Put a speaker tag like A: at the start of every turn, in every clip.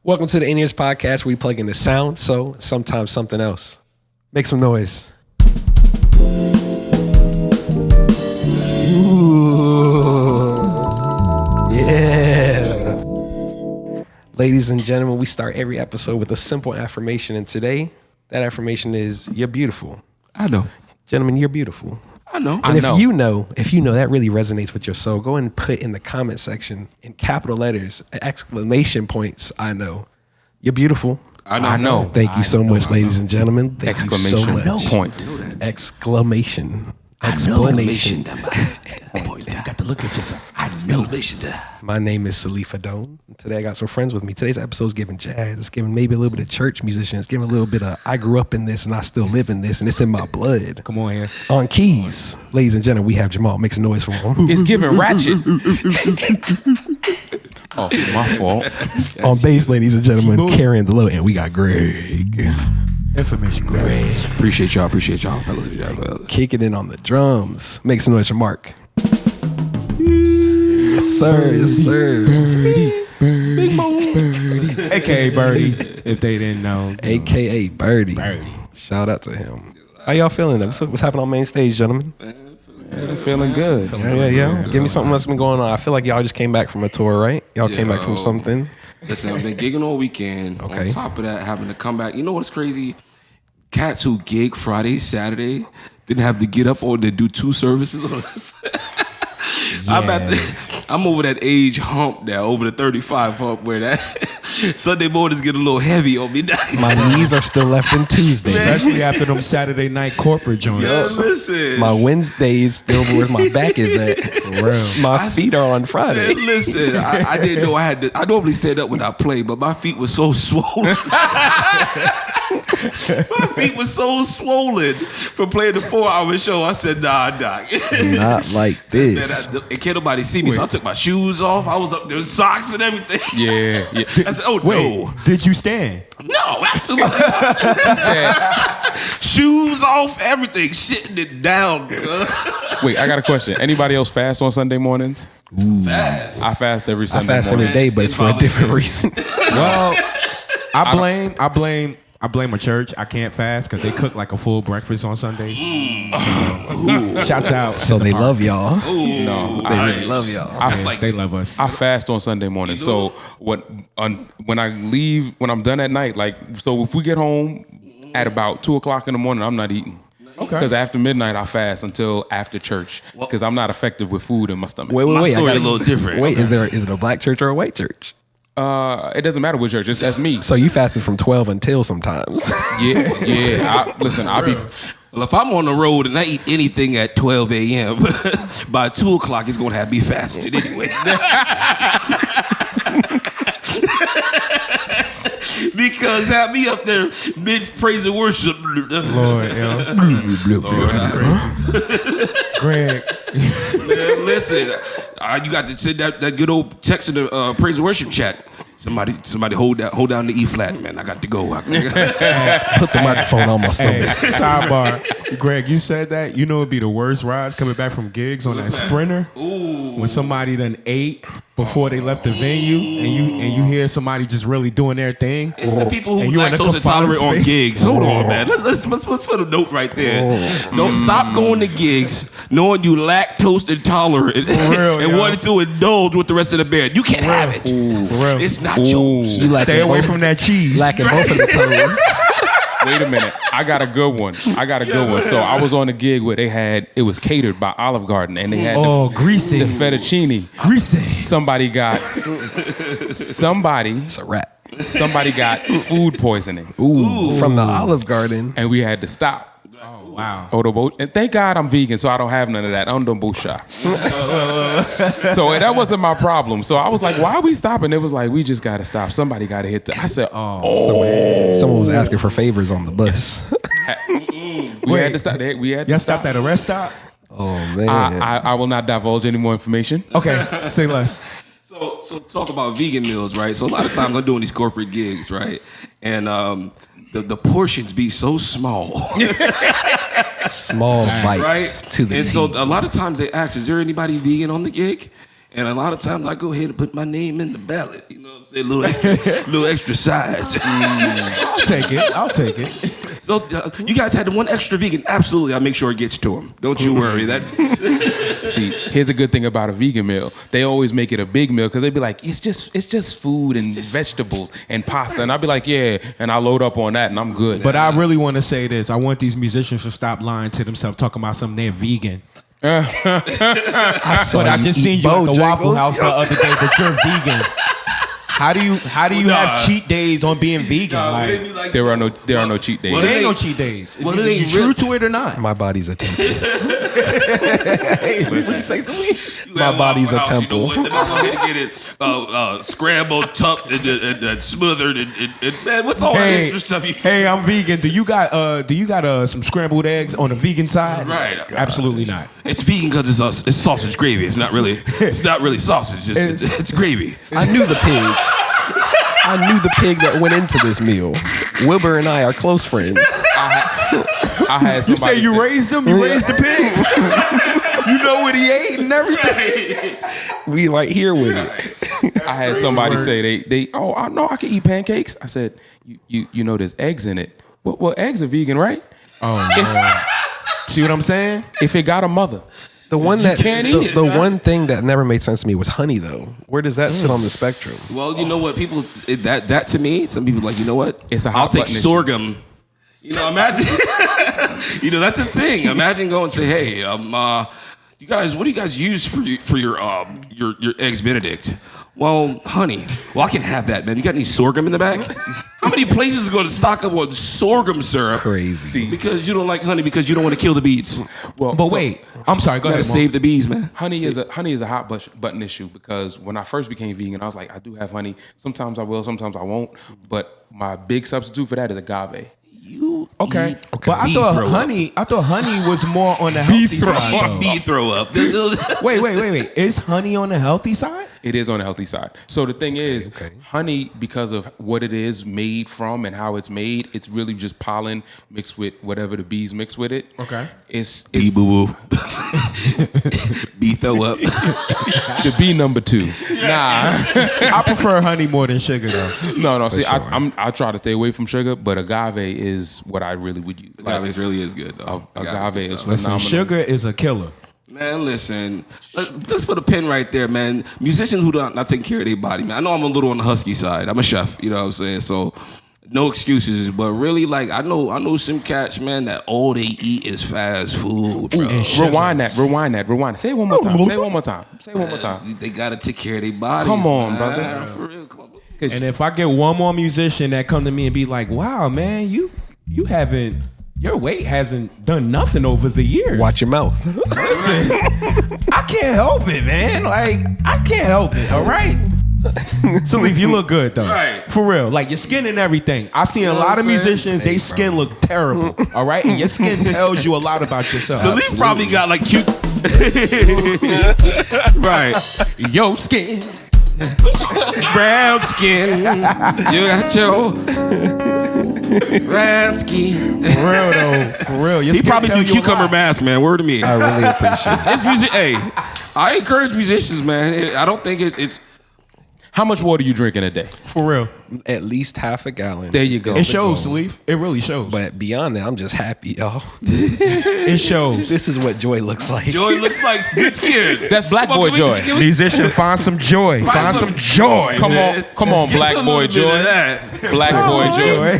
A: Welcome to the In-Ears Podcast, where we plug in the sound, so sometimes something else. Make some noise. Ooh. Yeah. Ladies and gentlemen, we start every episode with a simple affirmation, and today, that affirmation is, you're beautiful.
B: I know.
A: Gentlemen, you're beautiful.
B: I know.
A: And if you know that really resonates with your soul, go and put in the comment section in capital letters, exclamation points. I know. You're beautiful.
B: I know.
A: Thank you so much, ladies and gentlemen. Thank
B: Exclamation
A: you so much.
B: point.
A: Exclamation. Explanation.
B: You got to look at yourself. I know.
A: My name is Salif Hidone. Today I got some friends with me. Today's episode is giving jazz. It's giving maybe a little bit of church musician. It's giving a little bit of I grew up in this and I still live in this and it's in my blood.
B: Come on here.
A: On keys, ladies and gentlemen, we have Jamal. Make some noise for him.
B: It's giving ratchet. Oh, my fault.
A: On bass, ladies and gentlemen, carrying the low end, we got Greg.
C: Information, Greg.
B: Appreciate y'all, fellas.
A: Kicking in on the drums. Make some noise for Mark. Yes, sir. Yes, sir.
C: Birdie. AKA Birdie, if they didn't know.
A: AKA Birdie. Shout out to him. How y'all feeling? What's happening on main stage, gentlemen?
B: Feeling good.
A: Yeah. Give me something that's been going on. I feel like y'all just came back from a tour, right? Y'all came back from something.
D: Listen, I've been gigging all weekend.
A: Okay.
D: On top of that, having to come back. You know what's crazy? Cats who gig Friday, Saturday, didn't have to get up or to do two services on this. I'm over that age hump now, over the 35 hump where that Sunday mornings get a little heavy on me now.
A: My knees are still left in Tuesday.
C: Especially after them Saturday night corporate joints.
D: Yo, listen.
A: My Wednesday is still where my back is at. For real. My feet are on Friday.
D: Man, listen, I didn't know I had to. I normally stand up when I play, but my feet were so swollen. My feet were so swollen from playing the 4-hour show. I said, nah.
A: Not like this.
D: And can't nobody see me, so I took my shoes off. I was up there with socks and everything.
B: Yeah.
D: I said, oh, no.
C: Did you stand?
D: No, absolutely not. Shoes off, everything, sitting it down.
B: Wait, I got a question. Anybody else fast on Sunday mornings?
D: Fast.
B: I fast every
A: I
B: Sunday
A: fast
B: morning.
A: every day, but it's for a different reason.
C: Well, I blame a church. I can't fast because they cook like a full breakfast on Sundays. So, shouts out.
A: So they love y'all.
B: No,
A: They really love y'all.
C: They love us.
B: I fast on Sunday morning. So when I leave, when I'm done at night, so if we get home at about 2:00 in the morning, I'm not eating.
C: Okay.
B: Because after midnight, I fast until after church because I'm not effective with food in my stomach.
A: Wait.
D: My
A: I
D: story
A: got
D: a little different.
A: Wait, is it a black church or a white church?
B: It doesn't matter which church. That's me.
A: So you fasted from 12 until sometimes.
B: Yeah. I'll be.
D: Well, if I'm on the road and I eat anything at 12 a.m., by 2:00 it's going to have me fasted anyway. Because have me up there mid praise and worship.
C: Lord, yeah. Lord, that's crazy. Greg.
D: Man, listen, you got to send that good old text in the praise and worship chat. Somebody hold down the E flat, man. I got to go.
A: Put the microphone on my stomach.
C: Hey, sidebar. Greg, you said that. You know it'd be the worst rides coming back from gigs on that Sprinter.
D: Ooh.
C: When somebody done ate before they left the venue and you hear somebody just really doing their thing.
D: It's the people who
C: And you in a
D: lactose
C: confined
D: intolerant on
C: space.
D: gigs. Hold on, man. Let's put a note right there. Don't stop going to gigs knowing you lactose intolerant
C: real,
D: and
C: yo.
D: wanting to indulge with the rest of the band. You can't have it.
C: For real.
D: It's not yours.
A: You
C: Stay away from that cheese.
A: Lacking both of the toes.
B: Wait a minute. I got a good one. So I was on a gig where it was catered by Olive Garden and they had
C: greasy.
B: the fettuccine.
C: Greasy.
B: Somebody got
A: It's a wrap.
B: somebody got food poisoning.
A: Ooh. From the Olive Garden.
B: And we had to stop.
C: Oh, wow.
B: And thank God I'm vegan, so I don't have none of that. I don't do busha. So that wasn't my problem. So I was like, why are we stopping? It was like, we just got to stop. Somebody got to hit I said,
A: Someone was asking for favors on the bus.
B: we had to stop. We had to
C: Y'all
B: stop.
C: stopped at a rest stop?
A: Oh, man.
B: I will not divulge any more information.
C: Okay, say less.
D: So talk about vegan meals, right? So a lot of times I'm doing these corporate gigs, right? And the portions be so small.
A: Small bites
D: right?
A: to the
D: And
A: teeth.
D: so a lot of times they ask, is there anybody vegan on the gig? And a lot of times I go ahead and put my name in the ballot. You know what I'm saying? Little extra sides.
C: I'll take it.
D: So you guys had the one extra vegan. Absolutely, I'll make sure it gets to him. Don't you worry.
B: See, here's a good thing about a vegan meal. They always make it a big meal because they be like, it's just food and vegetables and pasta. And I'll be like, yeah. And I load up on that and I'm good.
C: But I really want to say this. I want these musicians to stop lying to themselves, talking about something they're vegan. I just seen you at the Waffle House the other day, but you're vegan. How do you have cheat days on being vegan? Like,
B: there are no cheat days.
C: Well, there ain't no cheat days.
D: Well,
C: Is you true to it or not?
A: My body's a temple.
C: Hey, what you say, Salif?
A: My body's a temple.
D: Let me go ahead and get it scrambled, tucked, and smothered, and man, what's all that extra stuff?
C: Hey, I'm vegan. Do you got some scrambled eggs on the vegan side?
D: Right.
C: Absolutely not.
D: It's vegan because it's sausage gravy. It's not really sausage. It's gravy.
A: I knew the pig. I knew the pig that went into this meal. Wilbur and I are close friends.
B: I had somebody
C: You say you raised him? You raised the pig. You know what he ate and everything.
A: We right here with it.
B: I had somebody say I know I can eat pancakes. I said, you know there's eggs in it. Well, eggs are vegan, right?
C: Oh, no. See what I'm saying?
B: If it got a mother.
A: The one that
B: can't eat it,
A: the
B: son.
A: one thing that never made sense to me was honey, though. Where does that sit on the spectrum?
D: Well, you know what? People that to me, some people are like, you know what?
B: It's a
D: I'll
B: hot
D: take
B: button issue.
D: sorghum. You know, imagine. You know, that's a thing. Imagine going and say, hey, you guys, what do you guys use for your eggs Benedict? Well, honey. Well, I can have that, man. You got any sorghum in the back? How many places go to stock up on sorghum syrup?
A: Crazy.
D: Because you don't like honey because you don't want to kill the bees.
B: Well,
C: But wait, I'm sorry. Go
D: You gotta
C: ahead. Mom.
D: save the bees, man.
B: honey is a hot button issue because when I first became vegan, I was like, I do have honey. Sometimes I will, sometimes I won't. But my big substitute for that is agave.
D: You
C: Okay.
D: eat
C: But I
D: bee
C: thought
D: throw
C: honey was more on the healthy side. though.
D: Bee throw up.
C: Wait. Is honey on the healthy side?
B: It is on the healthy side. So the thing is, honey, because of what it is made from and how it's made, it's really just pollen mixed with whatever the bees mix with it.
C: Okay.
B: It's
D: Bee boo boo. Bee throw up.
B: the bee number 2. Nah.
C: I prefer honey more than sugar though.
B: No. See, I try to stay away from sugar, but agave is what I really would use.
D: Agave really is good though.
B: Agave is
C: Listen,
B: phenomenal.
C: sugar is a killer.
D: Man, listen. Let's put a pin right there, man. Musicians who not taking care of their body, man. I know I'm a little on the husky side. I'm a chef, you know what I'm saying? So no excuses. But really, like, I know some cats, man, that all they eat is fast food, bro.
B: Rewind that. Say it one more time.
D: They gotta take care of their bodies.
B: Come on,
D: man.
B: brother.
D: For real, come on.
C: And if I get one more musician that come to me and be like, "Wow, man, you haven't." Your weight hasn't done nothing over the years.
A: Watch your mouth.
C: Listen, I can't help it, man. Like, I can't help it, all right? Salif, you look good, though.
D: Right.
C: For real. Like, your skin and everything. I've seen a
D: know
C: lot
D: what
C: of
D: I'm saying?
C: musicians, they skin look terrible, all right? And your skin tells you a lot about yourself.
D: Salif probably got like cute. Right.
C: Yo, skin.
D: Brown skin. You got your brown skin.
C: For real, though. For real. Your
D: He
C: skin
D: probably
C: tell
D: do
C: you a
D: cucumber
C: lot.
D: mask, man. Word to me.
A: I really appreciate it.
D: It's music. Hey, I encourage musicians, man. I don't think it's
B: How much water you drink in a day?
C: For real.
A: At least half a gallon.
B: There you go.
C: It shows, Salif. It really shows.
A: But beyond that, I'm just happy, y'all.
C: It shows.
A: This is what joy looks like.
D: Joy looks like good skin.
B: That's black boy joy.
C: Musician, find some joy. Find some joy.
B: Come on, black boy joy. Black boy joy.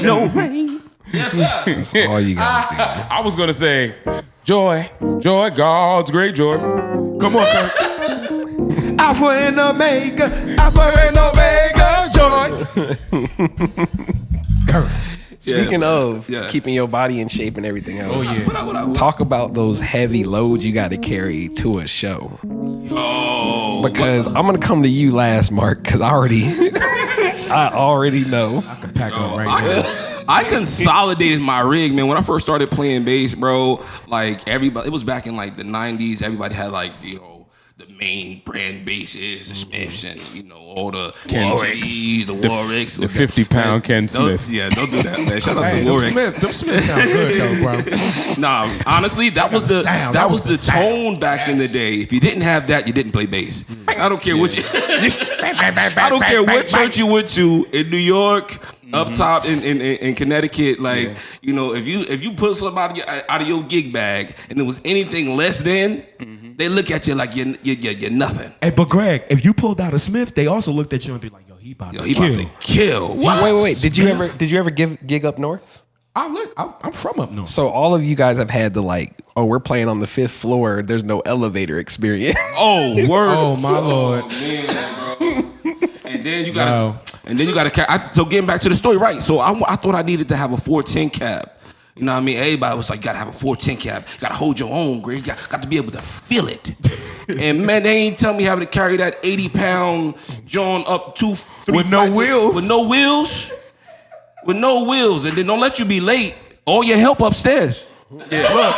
D: No rain.
A: That's all you gotta do.
B: I was gonna say, joy, God's great joy.
C: Come on, Kurt. Alpha and Omega, joy. Kurt.
A: Speaking of
D: Yeah.
A: keeping your body in shape and everything else,
C: yeah.
A: talk about those heavy loads you got to carry to a show.
D: Oh,
A: Because I'm gonna come to you last, Mark, because I already know.
C: I can pack up right now.
D: I consolidated my rig, man. When I first started playing bass, bro, like everybody, it was back in like the 90s. Everybody had like, the main brand bases, the Smiths, and all the KGs, the Warwicks,
B: the 50-pound Ken Smith.
D: Yeah, don't do that, man. Shout out to
C: Hey,
D: Warwick.
C: them Smiths sound good though, bro.
D: Nah, honestly, that was the
C: sound.
D: that was the tone back in the day. If you didn't have that, you didn't play bass. I don't care what I don't care what church you went to in New York, up top in Connecticut. Like if you put something out of your gig bag and there was anything less than, they look at you like you're nothing.
C: Hey, but Greg, if you pulled out a Smith, they also looked at you and be like, "Yo, he about
D: He about to kill." What?
A: Wait. Did you ever gig up north?
C: I'm from up north.
A: So all of you guys have had the we're playing on the 5th floor. There's no elevator experience.
D: Oh, word.
C: Oh my lord.
D: Oh, man, bro. And then you gotta. So getting back to the story, right? So I thought I needed to have a 410 cab. You know what I mean? Everybody was like, you gotta have a 410 cab. You gotta hold your own, Greg. You got to be able to feel it. And man, they ain't tell me having to carry that 80-pound John up 2, 3
C: With no wheels.
D: With no wheels. With no wheels. And then don't let you be late. All your help upstairs.
C: Yeah.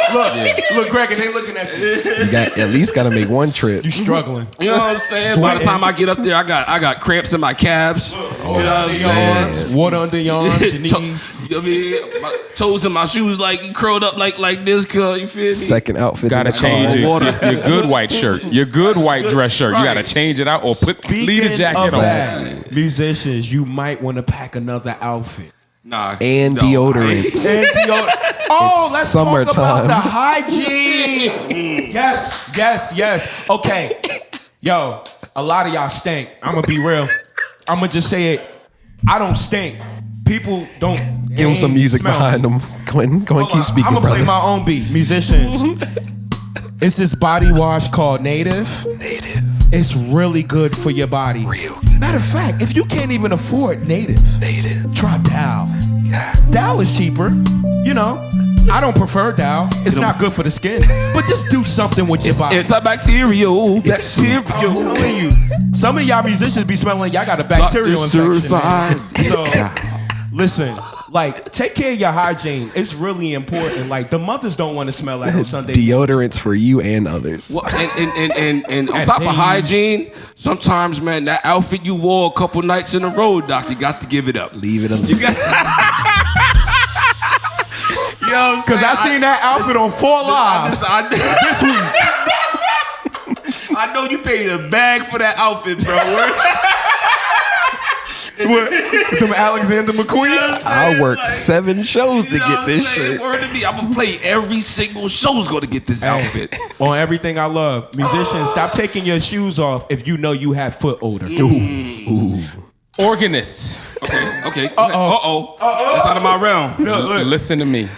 C: Look, Greg, and they looking at you.
A: You at least got to make one trip.
C: You struggling.
D: You know what I'm saying? By the time I get up there, I got cramps in my calves. You know what I'm saying?
C: Water under your arms, your knees.
D: You know what I mean? My toes in my shoes curled up like this, cuz, you feel me?
A: Second outfit.
B: Gotta change your good white shirt, your good white dress shirt. You gotta
D: Right.
B: change it out or leave the jacket on.
C: That, musicians, you might want to pack another outfit.
D: Nah.
A: And
D: no,
A: deodorants.
C: Oh, let's talk
A: summertime.
C: about the hygiene. Yes. Okay. Yo, a lot of y'all stink. I'm going to be real. I'm going to just say it. I don't stink. People don't.
A: Give them some music
C: smell
A: behind them. Go ahead, keep speaking,
C: I'm going to
A: brother.
C: play my own beat. Musicians. It's this body wash called Native. It's really good for your body. Matter of fact, if you can't even afford Native. Try Dow. Dow is cheaper. I don't prefer Dow. It's not good for the skin. But just do something with your body.
D: It's a bacterial.
C: I'm telling you. Some of y'all musicians be smelling like y'all got a bacterial infection. Man. So, listen, take care of your hygiene. It's really important. The mothers don't want to smell like no Sunday.
A: Deodorants for you and others.
D: Well, and on top of hygiene, sometimes, man, that outfit you wore a couple nights in a row, doc, you got to give it up.
A: Leave it alone.
D: You got. Yo,
C: Because I seen that outfit on 4 Lives this week.
D: I know you paid a bag for that outfit, bro.
C: With them Alexander McQueen.
A: I worked 7 shows to get this shit.
D: Word to me, I'm gonna play every single show's gonna get this outfit.
C: On everything I love. Musicians, stop taking your shoes off if you know you have foot odor.
A: Ooh.
B: Organists,
D: Okay. That's out of my realm.
B: listen to me.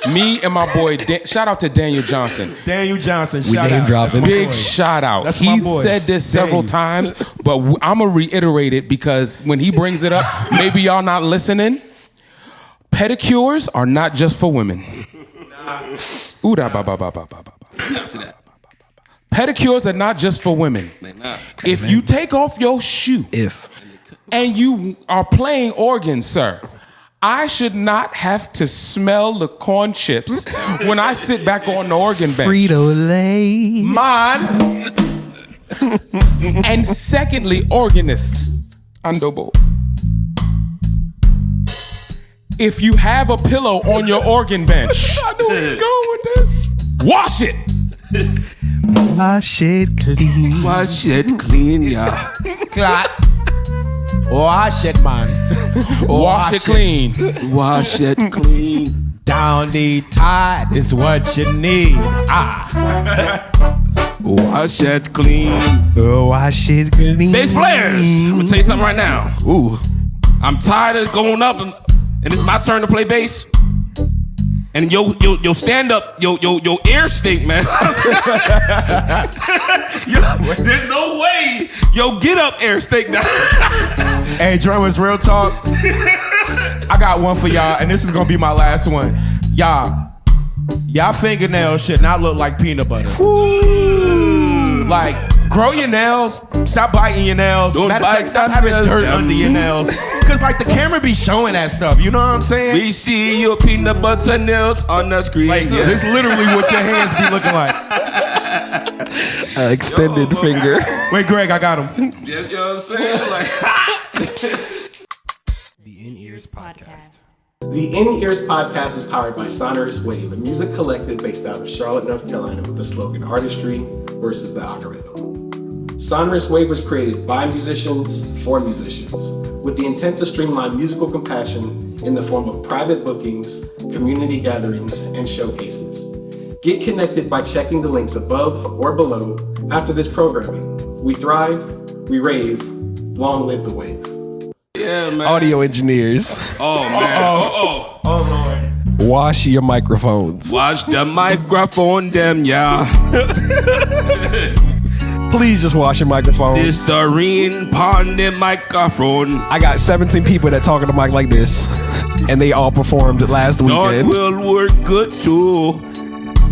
B: Me and my boy, shout out to Daniel Johnson.
C: Daniel Johnson,
A: We
C: shout
A: name
C: out.
A: dropping.
C: That's my
B: Big
C: boy.
B: shout out.
C: That's my
B: He
C: boy.
B: said this several
C: Daniel.
B: times, but I'm going to reiterate it because when he brings it up, maybe y'all not listening. Pedicures are not just for women. Ooh, da, ba, ba, ba, ba, ba, ba.
D: Snap to that.
B: Pedicures are not just for women.
D: They not.
B: If you take off your shoe and you are playing organs, sir, I should not have to smell the corn chips when I sit back on the organ bench.
A: Frito-Lay.
C: Mine.
B: And secondly, organists. Andobo. If you have a pillow on your organ bench, I know where he's going with this. Wash it.
A: Wash it clean.
D: Wash it clean, yeah.
C: Clot. Wash it, man.
B: Wash it clean.
D: Wash it clean.
C: Down the tide is what you need.
D: Wash it clean.
A: Wash it clean.
D: Bass players, I'm gonna tell you something right now.
A: Ooh.
D: I'm tired of going up and it's my turn to play bass. And yo stand up, yo ear stink, man. There's no way. Yo, get up, air stink.
C: Hey, drummers, real talk. I got one for y'all, and this is gonna be my last one. Y'all fingernails should not look like peanut butter. Like, grow your nails. Stop biting your nails.
D: Don't
C: Matter of
D: bite
C: fact, stop
D: them
C: having
D: nails,
C: dirt
D: dummy.
C: under your nails. Cause the camera be showing that stuff. You know what I'm saying?
D: We see your peanut butter nails on the screen.
C: That's literally what your hands be looking like.
A: extended finger.
C: Wait, Greg, I got him.
D: You know what I'm saying? Like,
A: The In-Ears Podcast.
E: The In-Ears Podcast is powered by Sonorous Wave, a music collective based out of Charlotte, North Carolina, with the slogan artistry versus the algorithm. Sonorous Wave was created by musicians for musicians, with the intent to streamline musical compassion in the form of private bookings, community gatherings, and showcases. Get connected by checking the links above or below after this programming. We thrive, we rave, long live the wave.
D: yeah, man.
A: Audio engineers,
D: Oh, man. Oh,
A: wash your microphones.
D: Watch the microphone, them, yeah.
A: Please just wash your microphones.
D: Listerine pon the microphone.
A: I got 17 people that talk on the mic like this, and they all performed last
D: Lord
A: weekend.
D: will work good too.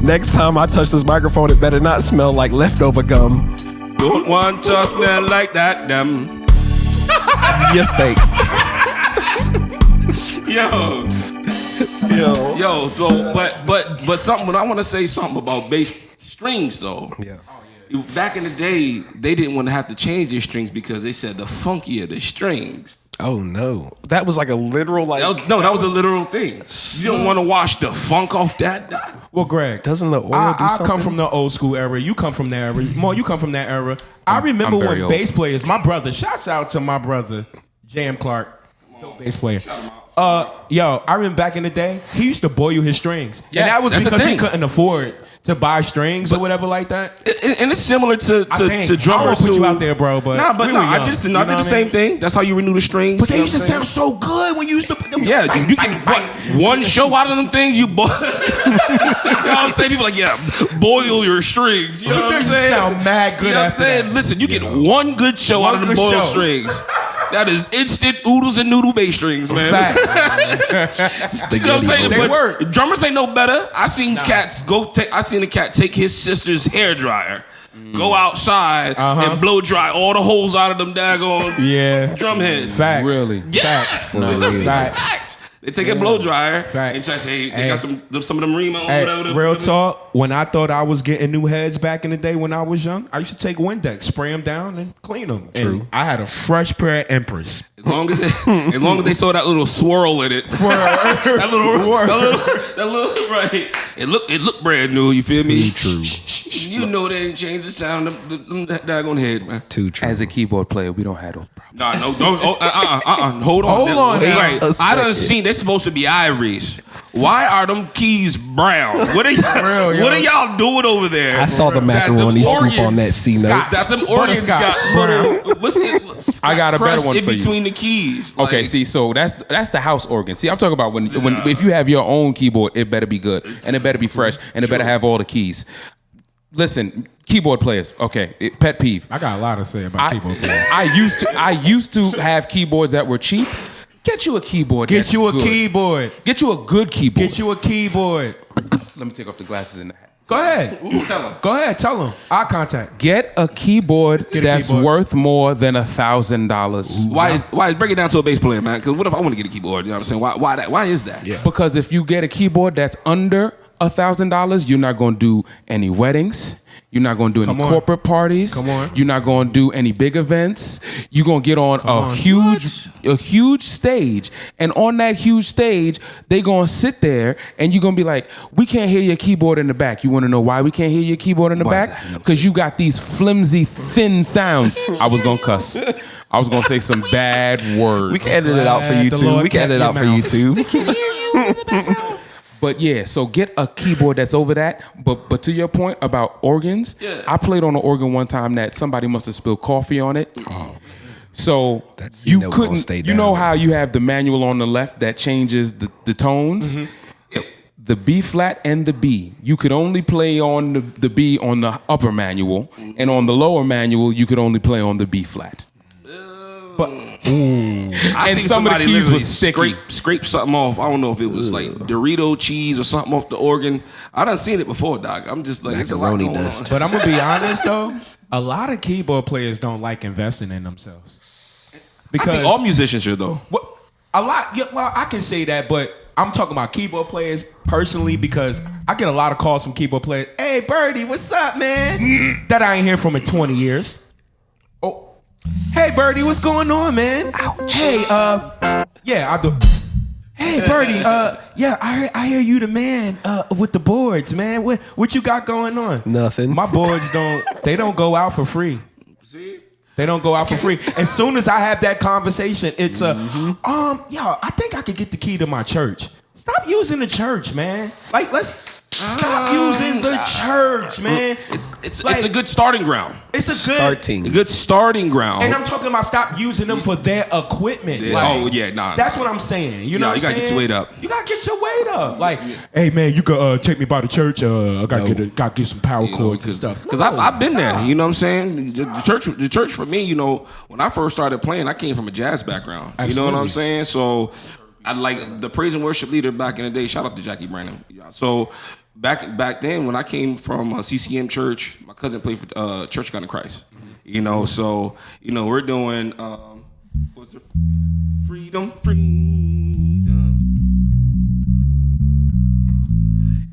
A: Next time I touch this microphone, it better not smell like leftover gum.
D: Don't want to smell like that, them.
A: Your steak.
D: Yo, so but something. But I want to say something about bass strings though.
A: Yeah.
D: Back in the day, they didn't want to have to change their strings because they said the funkier the strings.
A: Oh no, that was like a literal like.
D: That was a literal thing. You don't want to wash the funk off that.
C: Well, Greg,
A: Doesn't the oil do
C: I
A: something?
C: come from the old school era. You come from that era. Mo, you come from that era. I remember
B: very
C: when
B: old.
C: bass players, my brother, shouts out to my brother, Jam Clark, dope bass player. Yo, I remember back in the day, he used to boil his strings.
D: Yes,
C: and that was
D: that's the
C: because he
D: thing.
C: couldn't afford to buy strings or whatever like that.
D: And it's similar to
C: I think.
D: drummers
C: I don't wanna put
D: who
C: you out there, bro, but we were
D: I
C: young.
D: did,
C: You know
D: I did
C: what
D: the
C: I
D: same
C: mean?
D: thing. That's how you renew the strings.
C: But they
D: you know
C: used to
D: what I'm
C: sound so good when you used to put them.
D: saying? Yeah, you get one show out of them things, you boil. You know what I'm saying? People like, yeah, boil your strings. You know what I'm
C: Strings
D: saying?
C: sound mad good
D: You know what I'm
C: after
D: saying?
C: that.
D: Listen, you get one good show
C: One
D: out of the
C: good
D: boiled
C: show.
D: strings. That is instant oodles and noodle bass strings, man.
C: Facts.
D: You know what I'm saying?
C: They
D: But
C: work.
D: drummers ain't no better. I seen cats go take. I seen a cat take his sister's hair dryer, go outside and blow dry all the holes out of them daggone
C: Yeah.
D: drum heads.
C: Facts.
B: Really?
D: Facts.
A: No,
D: These are
A: really.
D: facts. They take a blow dryer
C: Facts.
D: and just hey, they
C: Hey.
D: got some of them Remo.
C: Hey,
D: whatever.
C: real talk. When I thought I was getting new heads back in the day when I was young, I used to take Windex, spray them down, and clean them.
A: True.
C: And I had a fresh pair of Empress.
D: As long as they saw that little swirl in it, that little right. It looked brand new. You feel me?
A: True.
D: You know they didn't change the sound of them daggone head, man.
A: Too true.
B: As a keyboard player, we don't have those problems.
D: No, don't. Hold on.
C: Hold on now.
D: Right. I done seen they're supposed to be ivories. Why are them keys brown? What are y'all doing over there?
A: I saw the
D: That them
A: macaroni scoop
D: organs-
A: on that C note.
C: Scotch.
D: That them organs got
C: Butterscotch.
B: I got a better
D: crust
B: one
D: in
B: for you.
D: between the keys.
B: Okay,
D: Like,
B: see, so that's the house organ. See, I'm talking about when if you have your own keyboard, it better be good and it better be fresh and it better have all the keys. Listen, keyboard players. Okay, pet peeve.
C: I got a lot to say about keyboard players.
B: I used to have keyboards that were cheap. Get you a keyboard.
C: Get
B: that's
C: you a
B: good.
C: keyboard.
B: Get you a good keyboard.
C: Get you a keyboard.
B: Let me take off the glasses and the hat.
C: Go ahead.
D: tell 'em.
C: Go ahead. Tell them. Eye contact.
B: Get a keyboard
C: Get a
B: that's
C: keyboard.
B: worth more than $1,000.
D: Why break it down to a bass player, man? Because what if I want to get a keyboard? You know what I'm saying? Why is that? Yeah.
B: Because if you get a keyboard that's under $1,000, you're not going to do any weddings. You're not going to do any
C: Come on.
B: corporate parties.
C: Come on.
B: You're not going to do any big events. You're going to get on a huge stage. And on that huge stage, they going to sit there and you're going to be like, we can't hear your keyboard in the back. You want to know why we can't hear your keyboard in the
D: Why is
B: back?
D: that?
B: Because you got these flimsy, thin sounds. I was going to cuss. I was going to say some bad words.
A: We can edit it out for you
C: The
A: too.
C: Lord
A: We can edit it out
C: kept
A: for
C: your
A: you
C: mouth.
A: too.
B: But yeah, so get a keyboard that's over that. But to your point about organs, I played on an organ one time that somebody must have spilled coffee on it.
A: Oh.
B: So
A: That's
B: you
A: never gonna
B: couldn't.
A: stay
B: You know
A: down.
B: how you have the manual on the left that changes the tones. The B flat and the B. You could only play on the B on the upper manual, and on the lower manual you could only play on the B flat. But
D: I
B: and
D: seen
B: some of the
D: somebody
B: keys
D: literally
B: was sticky.
D: scrape something off. I don't know if it was like Dorito cheese or something off the organ. I done seen it before, Doc. I'm just like, it's a lot
A: Macaroni
D: going
A: dust.
D: on.
C: But I'm gonna be honest though, a lot of keyboard players don't like investing in themselves
D: I
C: because
D: think all musicians should though.
C: what, a lot. Yeah, well, I can say that, but I'm talking about keyboard players personally because I get a lot of calls from keyboard players. Hey, Birdie, what's up, man? That I ain't hear from in 20 years. Oh, hey, Birdie, what's going on, man? Ouch. Hey, yeah, I do. Hey, Birdie, yeah, I hear you the man with the boards, man. What you got going on?
A: Nothing.
C: My boards don't go out for free.
D: See?
C: They don't go out for free. As soon as I have that conversation, it's yo, I think I could get the key to my church. Stop using the church, man. Like, let's stop using the church, man.
D: It's a good starting ground.
C: It's a
D: good starting ground.
C: And I'm talking about stop using them for their equipment.
D: Yeah.
C: Like,
D: Nah.
C: That's what I'm saying. You know what I'm saying?
D: You gotta get your weight up.
C: You gotta get your weight up. Like, hey man, you could take me by the church. I gotta get some power cords and stuff.
D: Because I've been there. You know what I'm saying? The church for me, you know, when I first started playing, I came from a jazz background. Absolutely. You know what I'm saying? So I like the praise and worship leader back in the day. Shout out to Jackie Brandon. So back then, when I came from CCM Church, my cousin played for Church of God in Christ. You know, so you know we're doing what's it? Freedom.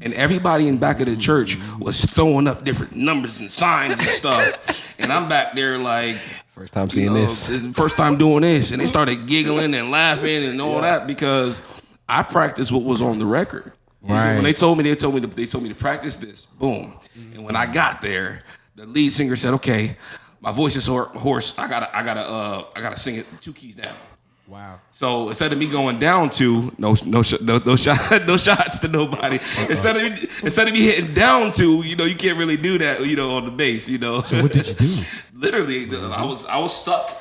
D: And everybody in back of the church was throwing up different numbers and signs and stuff. And I'm back there like,
A: first time seeing this.
D: First time doing this. And they started giggling and laughing and all that because I practiced what was on the record.
C: Right.
D: When they told me to practice this, boom. And when I got there, the lead singer said, "Okay, my voice is hoarse. I gotta sing it 2 keys down."
C: Wow.
D: So instead of me going down to no shots to nobody. Instead of me hitting down to, you know, you can't really do that, you know, on the bass, you know.
C: So what did you do?
D: Literally, I was stuck.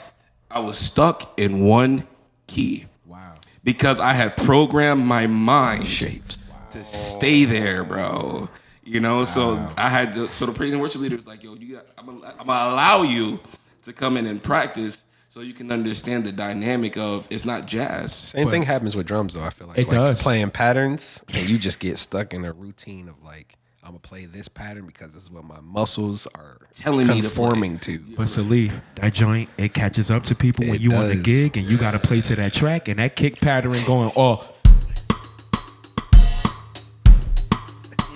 D: I was stuck in one key.
C: Wow.
D: Because I had programmed my mind to stay there, bro. You know, so I had to. So the praise and worship leader was like, "Yo, I'm gonna allow you to come in and practice." So you can understand the dynamic of it's not jazz.
A: Same thing happens with drums, though. I feel like
C: It does.
A: Playing patterns, and you just get stuck in a routine of like, I'm gonna play this pattern because this is what my muscles are
D: Telling me to
A: conforming to.
C: But Salif, that joint, it catches up to people when
A: It
C: you on the
A: does.
C: gig and you got to play to that track and that kick pattern going,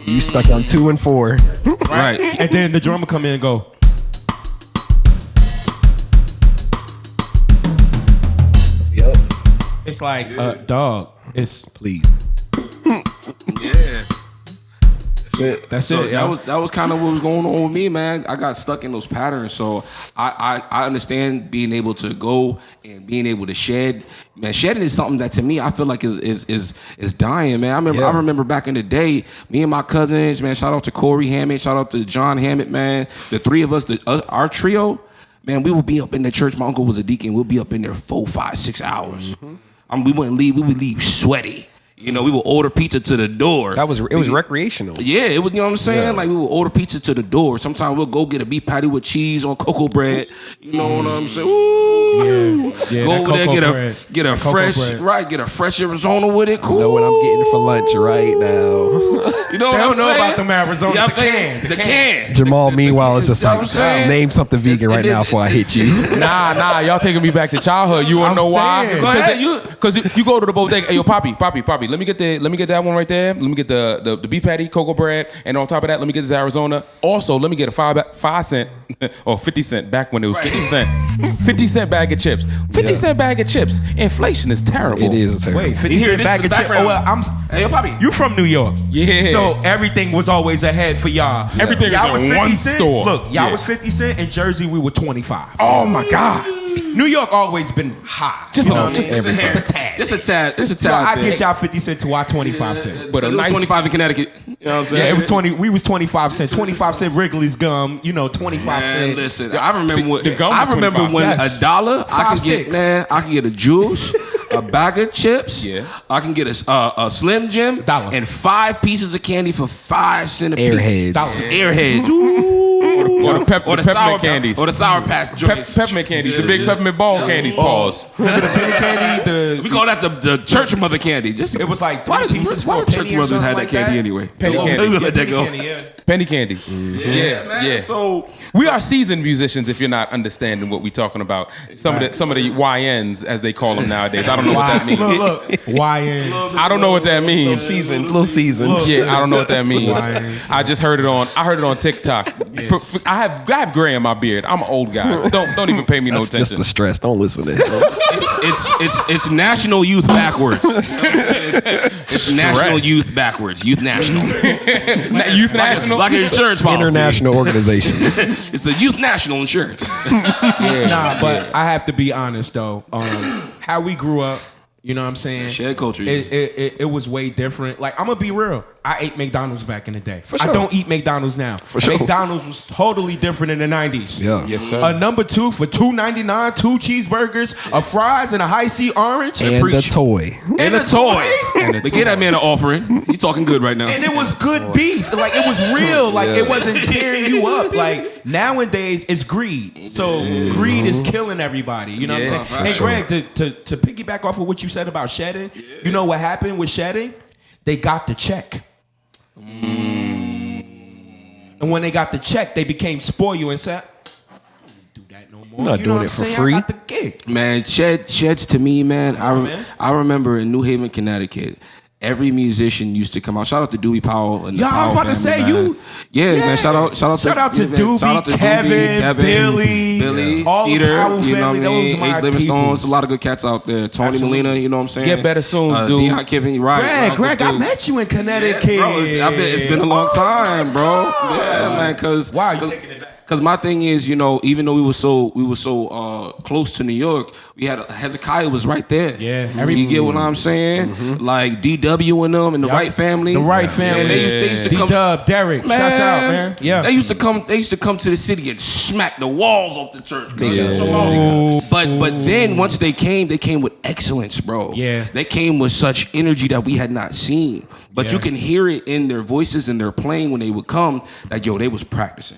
A: You stuck on 2 and 4.
D: Right.
C: and then the drummer come in and go,
A: Yep.
C: it's like, dog, it's
A: Please.
D: Yeah.
A: That's it.
C: that's
D: So
C: it.
D: that was kind of what was going on with me, man. I got stuck in those patterns. So I understand being able to go and being able to shed. Man, shedding is something that to me I feel like is dying, man. I remember back in the day, me and my cousins, man. Shout out to Corey Hammett, shout out to John Hammett, man. The three of us, our trio, man. We would be up in the church. My uncle was a deacon. We'll be up in there 4, 5, 6 hours. We wouldn't leave. We would leave sweaty. You know, we would order pizza to the door.
A: It was recreational.
D: Yeah, it was, you know what I'm saying?
A: Yeah.
D: Like, we would order pizza to the door. Sometimes we'll go get a beef patty with cheese on cocoa bread. You know what I'm saying? Ooh.
C: Yeah,
D: Go
C: that
D: over there,
C: cocoa
D: get
C: bread.
D: a
C: That cocoa
D: fresh,
C: bread.
D: right, get a fresh Arizona with it. Cool.
A: I know what I'm getting for lunch right now.
D: You know
C: They
D: what
C: don't
D: I'm
C: know
D: saying?
C: about them Arizona.
D: Yeah,
C: The can.
D: The can.
A: Jamal, meanwhile, is just
D: You know
A: like,
D: what I'm saying?
A: name something vegan right now before I hit you.
B: Nah, y'all taking me back to childhood. You wanna
C: I'm
B: know why?
C: saying.
D: Go ahead,
B: Because you go to the bodega. Hey, yo, Poppy. Let me get that one right there. Let me get the beef patty, cocoa bread, and on top of that, let me get this Arizona. Also, let me get a 5 cent or 50 cent back when it was 50 cent. 50 cent bag of chips. 50 cent bag of chips. Inflation is terrible.
A: It is terrible.
C: Wait, 50
D: You hear
C: cent
D: this
C: bag
D: in
C: of
D: the
C: chips.
D: background.
C: Oh, well,
D: Hey, yo, Poppy.
C: you from New York.
B: Yeah.
C: So everything was always ahead for y'all.
B: Everything
C: y'all
B: was in
C: 50
B: one
C: cent.
B: store.
C: Look, y'all
B: Yeah.
C: was 50 cent. In Jersey, we were 25.
B: Oh my God.
C: New York always been high.
B: Just
C: you
B: a-
C: know what I
B: just
C: mean?
B: a
C: Just
B: hair.
C: a tad.
D: Just a tad. Just a
C: So
D: tad.
C: I
D: bit.
C: get y'all 50 cent to our 25 cent.
B: But a
D: It was
B: nice
D: 25 in Connecticut. You know what I'm saying?
C: Yeah, it was 20. We was 25 cent. 25 cent Wrigley's gum. You know, 25
D: Man,
C: cent.
D: listen, I remember
B: the gum was
D: when
B: 25
D: when
C: cents.
D: $1 I
C: Five
D: could get,
C: sticks.
D: man, I could get a juice, a bag of chips,
B: Yeah.
D: I can get a Slim Jim,
C: Dollar.
D: and 5 pieces of candy for 5 cents a piece.
A: Airheads.
C: Dollar.
D: Airheads. Ooh.
B: Or the
D: Sour
B: peppermint candies.
D: Or the Sour Patch joints.
B: Peppermint candies. The big peppermint ball candies. Pause.
C: Remember the penny candy?
D: We call that the church mother candy. Just
C: It was like
D: why
C: 3
D: did
C: pieces
D: why
C: for a
D: the church
C: penny or
D: mothers
C: something
D: had that
C: like
D: candy
C: that?
D: anyway?
C: Penny
D: We're
C: candy.
D: gonna
C: Yeah,
D: let that
C: penny
D: go.
C: candy, yeah.
B: Penny candy. Yeah,
D: man.
B: yeah.
D: So
B: We are seasoned musicians. If you're not understanding what we're talking about, some of the YNs as they call them nowadays. I don't know what that means.
C: Look, YN.
B: I don't know what that means.
A: Little season.
B: Yeah, I don't know what that means. I just heard it on. I heard it on TikTok. I have gray in my beard. I'm an old guy. Don't even pay me no
A: That's just
B: attention.
A: the stress. Don't listen to it.
D: it's National Youth backwards. It's National Youth backwards. Youth National.
B: Youth National.
D: Like an insurance policy.
A: International organization.
D: It's the Youth National Insurance.
C: Nah, but I have to be honest though. How we grew up, you know what I'm saying?
D: Shed culture.
C: It was way different. Like, I'm gonna be real. I ate McDonald's back in the day.
A: For sure.
C: I don't eat McDonald's now.
A: For sure.
C: McDonald's was totally different in the 90s.
A: Yeah.
B: Yes, sir.
C: A number 2 for $2.99, 2 cheeseburgers, a fries, and a high C orange.
A: And the toy.
D: And a toy. They get that man an offering. He's talking good right now.
C: And it was good beef. Like, it was real. Like, it wasn't tearing you up. Like, nowadays, it's greed. So, greed is killing everybody. You know what I'm saying? And Greg, to piggyback off of what you said about shedding, you know what happened with shedding? They got the check. And when they got the check, they became spoiled and said, do that no more.
A: Not
C: You know
A: doing
C: what
A: it for
C: I'm saying?
A: free.
C: I got the gig.
D: Man, sheds to me, man. I remember in New Haven, Connecticut, every musician used to come out. Shout out to Doobie Powell and the
C: Yeah, I was
D: Powell
C: about to
D: family,
C: say,
D: man. Man. Shout out
C: Shout out to
D: man.
C: Doobie,
D: Shout out to
C: Kevin, Billy, all the
D: Skeeter,
C: Powell
D: you know what I
C: family. Those
D: mean?
C: are my
D: Ace Livingstone,
C: peoples.
D: a lot of good cats out there. Tony Molina, you know what I'm saying?
B: Get better soon, dude.
D: Deion Kippen, right?
C: Greg, I
D: dude.
C: met you in Connecticut.
D: Yeah, bro, it's been a long time, bro. Yeah, man, because
C: Wow, you taking it back.
D: Because my thing is, you know, even though we were so close to New York, we had Hezekiah was right there.
C: Yeah,
D: you get what I'm saying? Like DW and them and the Wright family.
C: The Wright family.
D: And they used to come.
C: D-Dub, Derek,
D: Man,
C: shouts out, man. Yeah.
D: They used to come to the city and smack the walls off the church. But then once they came with excellence, bro.
C: Yeah.
D: They came with such energy that we had not seen. But you can hear it in their voices and their playing when they would come, that they was practicing.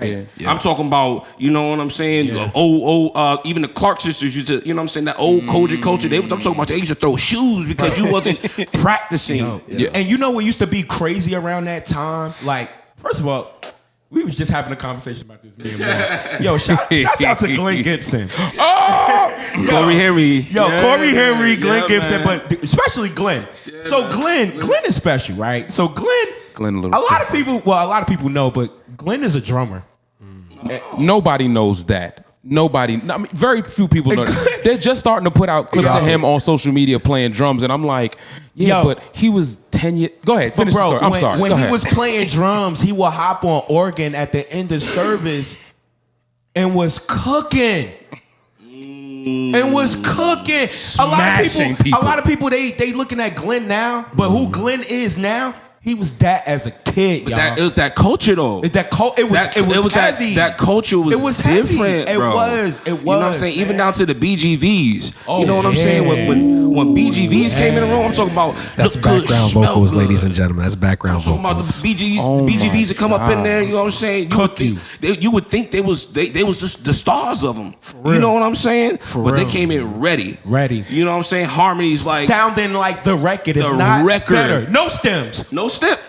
B: Yeah.
D: I'm talking about, you know what I'm saying? Even the Clark sisters used to, you know what I'm saying? That old culture. I'm talking about they used to throw shoes because you wasn't practicing.
C: And you know what used to be crazy around that time? Like, first of all, we was just having a conversation about this, me and Mark. Yo, shouts out to Glenn Gibson.
D: Corey Henry.
C: Corey Henry, Glenn Gibson,
D: man.
C: but especially Glenn. So Glenn is special, right? So Glenn
B: a
C: lot of people know, but Glenn is a drummer.
B: Nobody knows that. Very few people know that. They're just starting to put out clips of him on social media playing drums, and I'm like, but he was 10 years. Go ahead, finish the story. I'm sorry.
C: When
B: Go
C: he
B: ahead.
C: was playing drums, he would hop on organ at the end of service and was cooking. And was cooking.
B: Smashing people.
C: A lot of people they looking at Glenn now, but who Glenn is now, he was that as a kid,
D: But
C: y'all.
D: it was that culture though.
C: It was heavy.
D: That culture was,
C: It was heavy.
D: different, bro.
C: It was.
D: You know what I'm saying? Even down to the BGVs.
C: Oh,
D: you know what I'm saying? When BGVs came in the room, I'm talking about
A: That's
D: look good,
A: background
D: smell
A: vocals,
D: good.
A: ladies and gentlemen. That's background
D: I'm talking about the
A: vocals.
D: BGVs. The BGVs that come up in there. You know what I'm saying? You would think they was just the stars of them. You know what I'm saying? But they came in ready. You know what I'm saying? Harmonies like
C: sounding like the record is not better. No stems.
D: no step.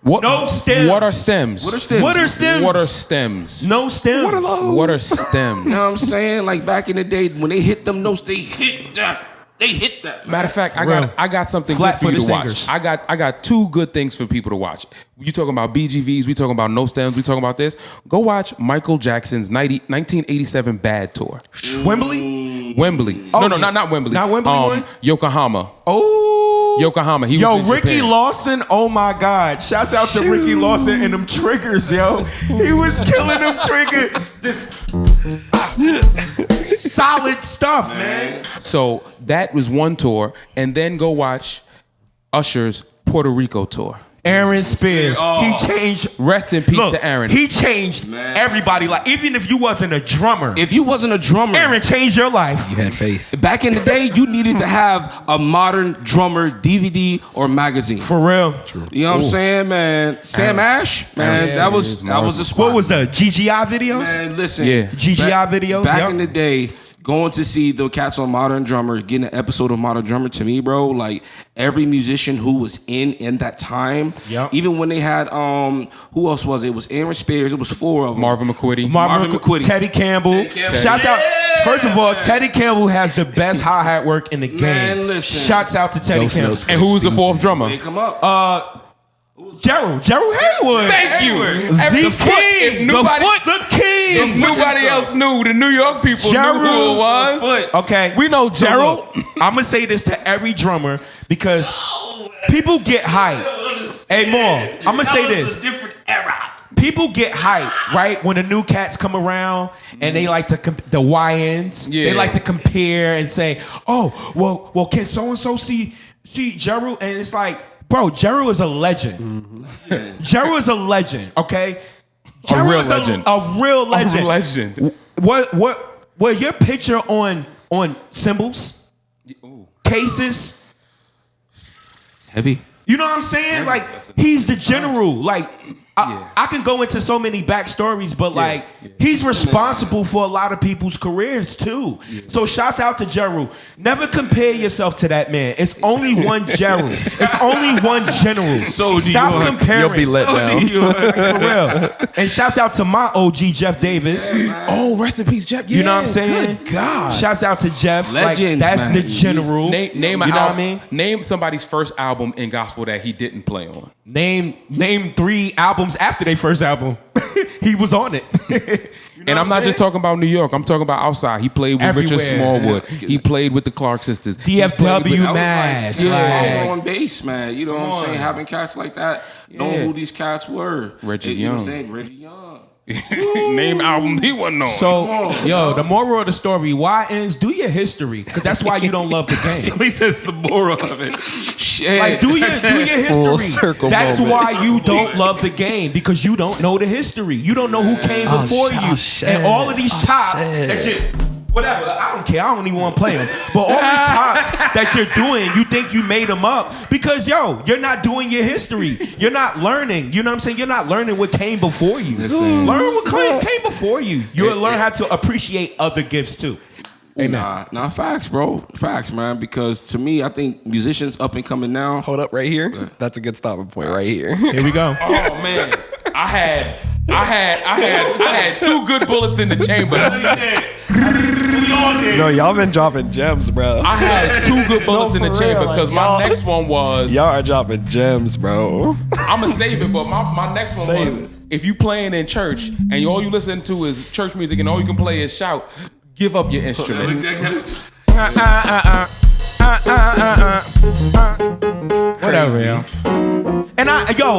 C: No stems.
B: What are stems?
D: What are stems?
C: What are stems?
B: What are stems?
C: No stems.
A: What are those?
B: What are stems?
D: You know what I'm saying? Like back in the day when they hit them notes, they hit that. They hit that.
B: Matter of fact, I got something
C: Flat
B: good for you to
C: footed
B: watch.
C: singers.
B: I got two good things for people to watch. You talking about BGVs? We talking about no stems? We talking about this? Go watch Michael Jackson's 1987 Bad Tour.
C: Wembley?
B: Wembley.
C: Oh,
B: No,
C: yeah.
B: not Wembley.
C: Not Wembley one?
B: Yokohama.
C: Oh.
B: Yokohama. He
C: Yo,
B: was in
C: Ricky
B: Japan.
C: Lawson, oh my God. Shouts out to Ricky Lawson and them triggers, yo. He was killing them triggers. Just solid stuff, man.
B: So that was one tour, and then go watch Usher's Puerto Rico tour.
C: Aaron Spears, he changed.
B: Rest in peace
C: Look,
B: to Aaron.
C: he changed everybody. Like, even if you wasn't a drummer,
D: If you wasn't a drummer,
C: Aaron changed your life.
A: You had faith.
D: back in the day, you needed to have a modern drummer DVD or magazine.
C: For real.
D: You know what I'm saying, man? Sam Ash, man,
B: Aaron
D: that was the spot.
C: What was the GGI videos?
D: Man, listen.
B: Yeah.
C: GGI videos,
D: Back
C: yep.
D: in the day, going to see the cats on Modern Drummer, getting an episode of Modern Drummer, to me, bro, like every musician who was in that time, even when they had who else was it? It was Aaron Spears. It was 4 of them.
B: Marvin McQuitty.
D: Marvin McQuitty.
C: Teddy Campbell. Shouts out. First of all, Teddy Campbell has the best hi-hat work in the game.
D: Man, listen.
C: Shouts out to Teddy Campbell.
B: And who was the 4th drummer?
D: They come up.
C: Gerald Haywood.
B: Thank you.
C: The king. The king.
B: If nobody else knew, the New York people knew who it was.
C: Okay.
B: We know Gerald.
C: I'm going to say this to every drummer because people get hyped. Hey, Mo, I'm going to say this.
D: A different era.
C: People get hyped, right? When the new cats come around and they like to, the YNs, they like to compare and say, oh, well, can so-and-so see Gerald? And it's like, bro, Gerald is a legend. Gerald is a legend, okay? Gerald
B: real
C: is
B: legend.
C: A real legend.
B: A legend.
C: What your picture on cymbals, cases,
D: It's heavy.
C: you know what I'm saying? Like, he's the general. Like, I can go into so many backstories, but like, he's responsible for a lot of people's careers too. So shouts out to Gerald. Never compare yourself to that man. It's only one Gerald. It's only one general.
D: So
C: stop comparing.
A: You'll be let down.
C: Like, for real. And shouts out to my OG Jeff Davis.
B: Oh, rest in peace, Jeff. Yeah,
C: You know what I'm saying?
B: Good God.
C: Shouts out to Jeff.
D: Legends,
C: like, that's
D: man.
C: the general.
B: Name
C: you know
B: an
C: what I
B: album,
C: mean?
B: Name somebody's first album in gospel that he didn't play on.
C: Name 3 albums after their first album. He was on it. You know
B: And I'm not
C: saying?
B: just talking about New York. I'm talking about outside. He played with Richard
C: Everywhere.
B: Smallwood. He played with the Clark sisters.
C: DFW Mass.
D: It's
C: like-
D: all on base, man. You know what I'm saying? Having cats like that, knowing who these cats were.
B: Reggie
D: You know what I'm
B: Young.
D: saying? Reggie Young.
B: Name album he wasn't on.
C: So, the moral of the story, YNs, do your history, because that's why you don't love the game.
D: He says the moral of it. Shit.
C: Like, do your
A: Full
C: history.
A: circle
C: That's
A: moment.
C: why you don't love the game, because you don't know the history. You don't know who came before you.
A: shit.
C: And all of these chops
A: shit.
C: that you... Whatever, I don't care. I don't even want to play them. But all the chops that you're doing, you think you made them up because, you're not doing your history. You're not learning. You know what I'm saying? You're not learning what came before you. Learn what came before you. You'll learn how to appreciate other gifts too.
D: Nah, facts, bro. Facts, man. Because to me, I think musicians up and coming now.
A: Hold up right here. That's a good stopping point right here.
C: Here we go.
B: oh man, I had 2 good bullets in the chamber.
A: No, y'all been dropping gems, bro.
B: I had 2 good bullets in the
A: for
B: chamber
A: real,
B: because
A: like,
B: my
A: y'all-
B: next one was
A: Y'all are dropping gems, bro.
B: I'ma save it, but my next one
A: Save
B: was
A: it.
B: if you playing in church and all you listen to is church music and all you can play is shout, give up your instrument.
C: Whatever, yo. And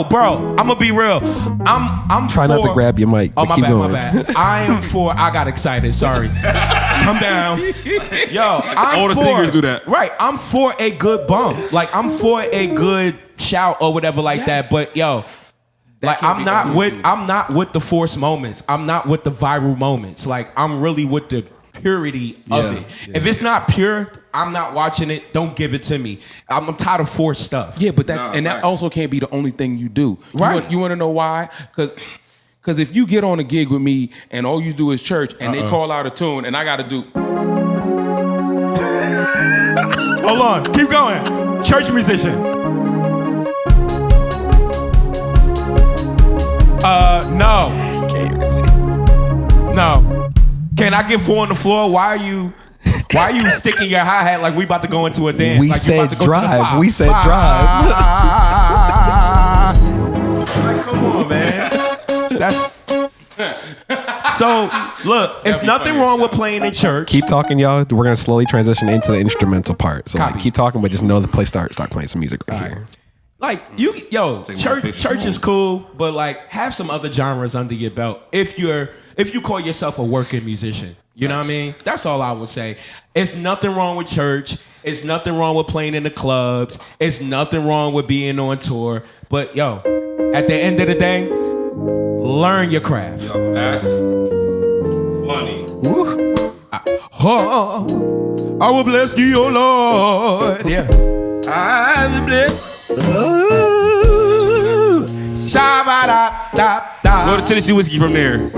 C: bro, I'm gonna be real. I'm
A: Try not to grab your mic,
C: Oh,
A: but keep going.
C: my bad. I got excited. Sorry. Come down.
D: All the singers do that.
C: Right. I'm for a good bump. Like, I'm for a good shout or whatever like that. But like, I'm not with the forced moments. I'm not with the viral moments. Like, I'm really with the purity of it.
A: Yeah.
C: If it's not pure, I'm not watching it. Don't give it to me. I'm tired of forced stuff.
B: Yeah, but that also can't be the only thing you do.
C: Right.
B: You want to know why? Because if you get on a gig with me and all you do is church and they call out a tune and I got to do.
C: Hold on. Keep going. Church musician. No. No. Can I get 4 on the floor? Why are you sticking your hi-hat like we about to go into a dance?
A: We
C: like
A: said
C: you about to go
A: drive.
C: To the 5.
A: We said drive.
C: Like, come on, man. That's so. Look, it's nothing wrong with playing in church.
A: Keep talking, y'all. We're gonna slowly transition into the instrumental part. So
C: Copy.
A: like, keep talking, but just know the place start playing some music right here.
C: Like church is cool, but like have some other genres under your belt if you call yourself a working musician. You know what I mean? That's all I would say. It's nothing wrong with church. It's nothing wrong with playing in the clubs. It's nothing wrong with being on tour. But at the end of the day, learn your craft.
D: That's funny.
C: I will bless you, O Lord. Yeah.
D: I will bless.
C: Shabba-da-da-da.
D: Go to Tennessee Whiskey from there.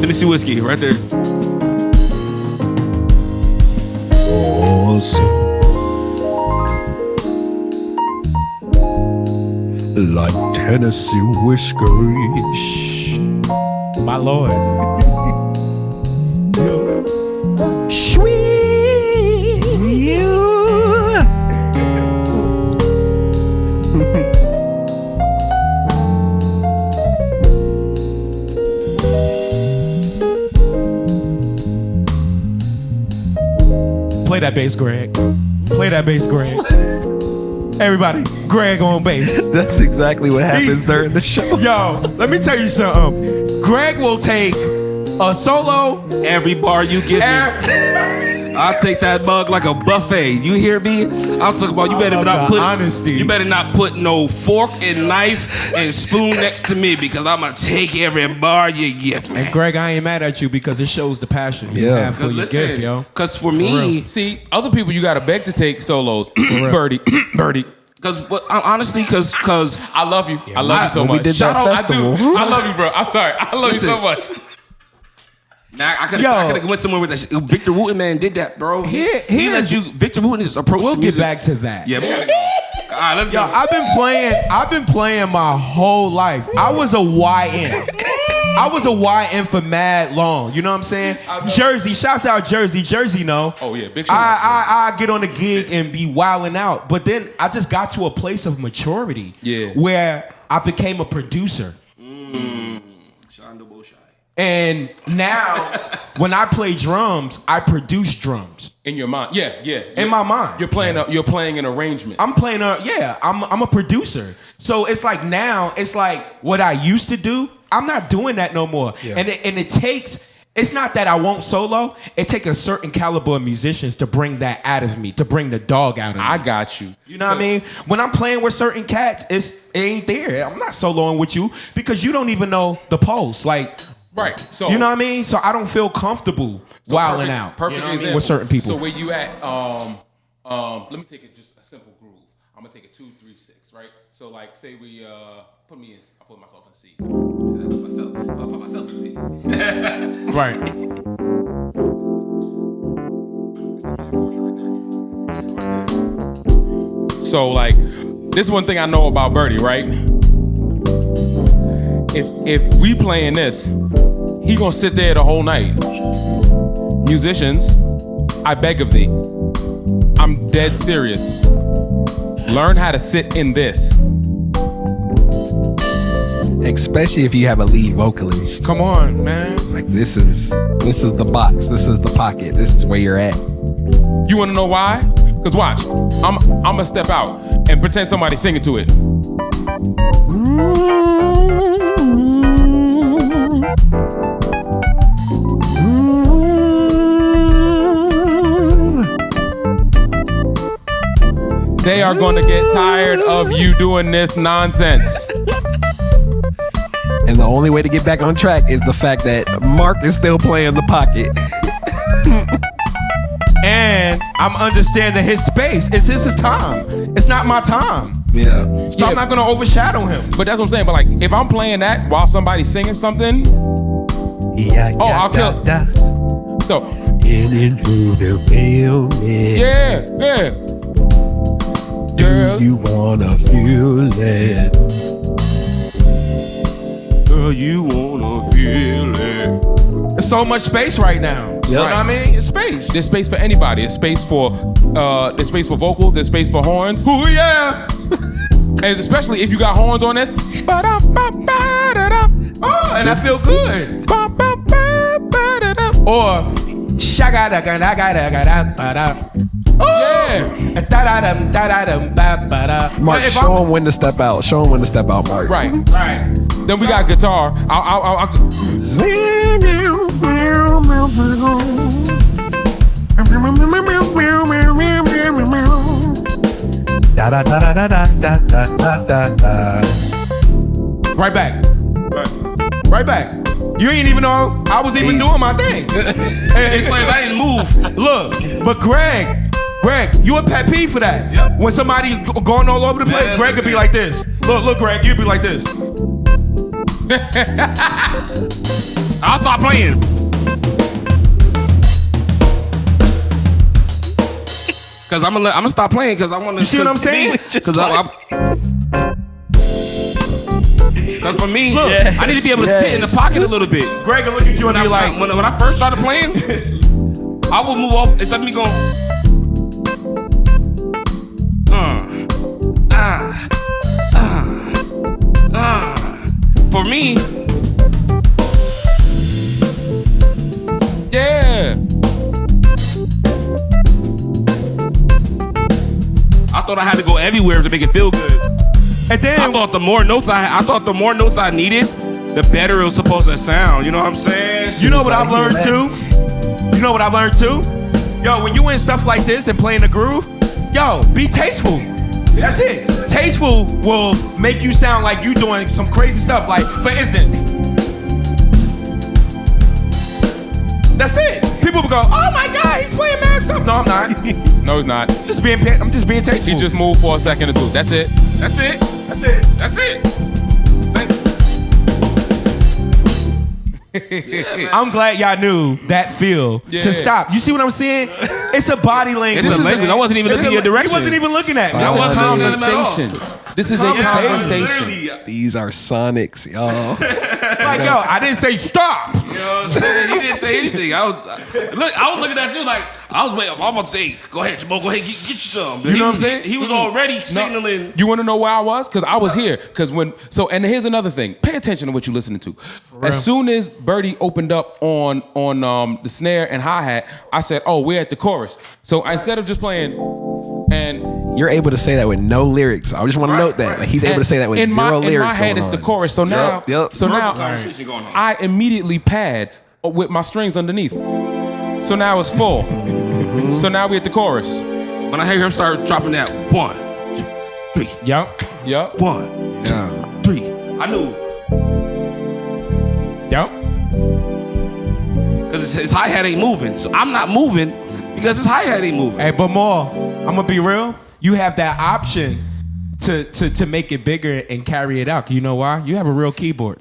D: Tennessee Whiskey, right there.
A: soul. Like Tennessee whiskey.
C: My Lord.
A: Sweet you.
C: Play that bass, Greg. Play that bass, Greg. Everybody, Greg on bass.
A: That's exactly what happens during the show.
C: Yo, let me tell you something. Greg will take a solo.
D: Every bar you give me, I'll take that mug like a buffet. You hear me? I'm talking about you better not put
C: honesty.
D: You better not put no fork and knife and spoon next to me because I'm gonna take every bar you give me.
C: And Greg, I ain't mad at you because it shows the passion you have for your gift, yo.
D: Because for me,
B: See, other people you gotta beg to take solos. Birdie.
D: because honestly, because
B: I love you. I love you so
A: when we
B: much.
A: did
B: Shout
A: that
B: out, I do.
A: festival.
B: I love you, bro. I'm sorry. I love you so much.
D: now I could have went somewhere with that. Victor Wooten, man, did that, bro. He let you. Victor Wooten is approach.
C: We'll
D: the
C: get
D: music.
C: back to that.
D: Yeah, we gotta go. All right, let's
C: Yo,
D: go.
C: I've been playing my whole life. I was a YN. I was a YN for mad long. You know what I'm saying? Jersey, shouts out Jersey. Jersey, no.
B: Oh yeah, big shout out.
C: I get on the gig and be wilding out. But then I just got to a place of maturity.
B: Yeah.
C: Where I became a producer. And now when I play drums, I produce drums.
B: In your mind, yeah.
C: In my mind.
B: You're playing an arrangement.
C: I'm playing I'm a producer. So it's like now, it's like what I used to do, I'm not doing that no more.
A: Yeah.
C: And it takes, it's not that I won't solo, it takes a certain caliber of musicians to bring that out of me, to bring the dog out of me.
B: I got you.
C: You know what I mean? When I'm playing with certain cats, it ain't there. I'm not soloing with you because you don't even know the pulse. Like,
B: Right. So
C: you know what I mean? So I don't feel comfortable wilding out.
B: Perfect
C: you know what I mean?
B: example
C: With certain people.
B: So where you at? Let me take it just a simple groove. I'm gonna take it 2, 3, 6, right? So like, say we I put myself in C. I put myself in C.
C: Right.
B: So like, this is one thing I know about Birdie, right? If we playing this, he gonna sit there the whole night. Musicians, I beg of thee, I'm dead serious. Learn how to sit in this.
A: Especially if you have a lead vocalist.
C: Come on, man.
A: Like this is the box. This is the pocket. This is where you're at.
B: You wanna know why? Cause watch, I'm gonna step out and pretend somebody's singing to it. They are gonna get tired of you doing this nonsense.
A: And the only way to get back on track is the fact that Mark is still playing the pocket.
C: And I'm understanding his space. It's his time. It's not my time.
A: Yeah.
C: So I'm not gonna overshadow him.
B: But that's what I'm saying. But like, if I'm playing that while somebody's singing something, I'll kill. So
A: Into the building.
B: yeah. Girl,
A: You wanna feel it.
D: Girl, you wanna feel it.
C: There's so much space right now. You know what I mean? It's space.
B: there's space for anybody. There's space for vocals. There's space for horns.
C: Ooh yeah.
B: And especially if you got horns on this.
C: Oh, and I feel good. Or shagada.
B: Yeah.
A: Mark, show him when to step out. Show him when to step out, Mark.
B: Right. Then we got guitar. I'll
A: Da da da da da da da da da.
C: Right back. Right back. You ain't even know I was even doing my thing.
D: Explains I didn't move.
C: Look, but Greg, you a pet peeve for that.
D: Yep.
C: When somebody going all over the place,
D: Yeah,
C: Greg could be like this. Look, Greg, you'd be like this.
D: I'll stop playing. Cause I'm gonna stop playing because I want to.
C: You see what I'm saying?
D: Because Because for me, I need to be able to sit in the pocket a little bit.
C: Greg will look at you and be like,
D: when I first started playing, I would move up instead of me going. For me,
B: Yeah.
D: I thought I had to go everywhere to make it feel good.
C: and then
D: I thought the more notes I needed, the better it was supposed to sound. You know what I'm saying?
C: you know what I've learned too? You know what I've learned too? Yo, when you in stuff like this and playing the groove, yo, be tasteful. That's it. Tasteful will make you sound like you doing some crazy stuff. Like, for instance, that's it. People will go, oh my God, he's playing mad stuff. No, I'm not.
B: No, he's not.
C: I'm just being tasteful.
B: He just moved for a second or two. That's it.
D: That's it.
C: That's it.
D: That's it.
C: I'm glad y'all knew that feel to stop. You see what I'm saying? It's a body language.
D: It's a language. I wasn't even looking in your direction.
C: He wasn't even looking at me.
D: That wasn't
B: Conversation. This is a conversation.
A: These are sonics, y'all.
C: Like, yo, I didn't say stop.
D: You know what I'm saying? He didn't say anything. I was looking at you like I was waiting. I'm about to say, go ahead, Jamo, go ahead, get you some.
C: You know what I'm saying?
D: He was already signaling.
B: You want to know where I was? Because I was here. Because and here's another thing. Pay attention to what you're listening to. As soon as Birdie opened up on the snare and hi-hat, I said, oh, we're at the chorus. So instead of just playing and
A: You're able to say that with no lyrics. I just want to note that. Like, he's able to say that with zero lyrics.
B: In my head, it's the chorus. So now,
D: Conversation going on.
B: I immediately pad with my strings underneath. So now it's full. So now we're at the chorus.
D: When I hear him start dropping that 1, 2, 3.
B: Yup.
D: 1, 2, 3. I knew.
B: Yup.
D: Because his hi-hat ain't moving. So I'm not moving because his hi-hat ain't moving.
C: Hey, but more, I'm gonna be real. You have that option to make it bigger and carry it out. You know why? You have a real keyboard.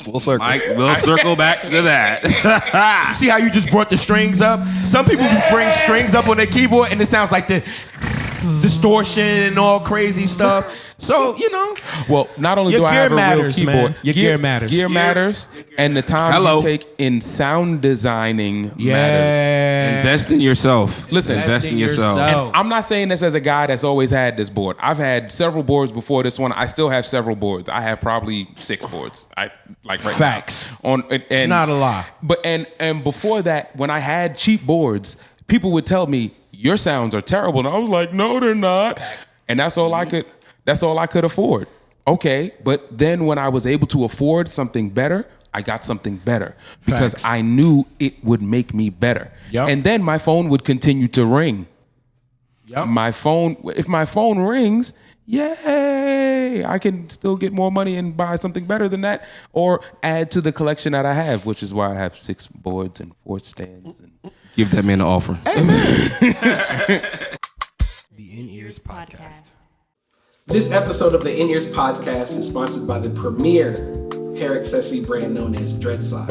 A: Full circle.
D: Mike, we'll circle back to that.
C: See how you just brought the strings up? Some people bring strings up on their keyboard and it sounds like the distortion and all crazy stuff. So, you know.
B: Well, not only
C: Your
B: do I
C: gear
B: have a
C: matters,
B: real keyboard,
C: man. Your gear matters.
B: Gear matters, and the time you take in sound designing matters.
D: Invest in yourself.
B: Listen,
D: invest in yourself.
B: And I'm not saying this as a guy that's always had this board. I've had several boards before this one. I still have several boards. I have probably 6 boards.
C: Facts.
B: Now.
C: It's not a lie.
B: But and before that, when I had cheap boards, people would tell me your sounds are terrible, and I was like, no, they're not. And that's all I could. That's all I could afford. Okay, but then when I was able to afford something better, I got something better because
C: Facts.
B: I knew it would make me better.
C: Yep.
B: And then my phone would continue to ring.
C: Yep.
B: If my phone rings, yay, I can still get more money and buy something better than that or add to the collection that I have, which is why I have 6 boards and 4 stands. And
D: Give that man an offer.
A: The In-Ears Podcast.
E: This episode of the In-Ears Podcast is sponsored by the premier hair accessory brand known as Dreadsock.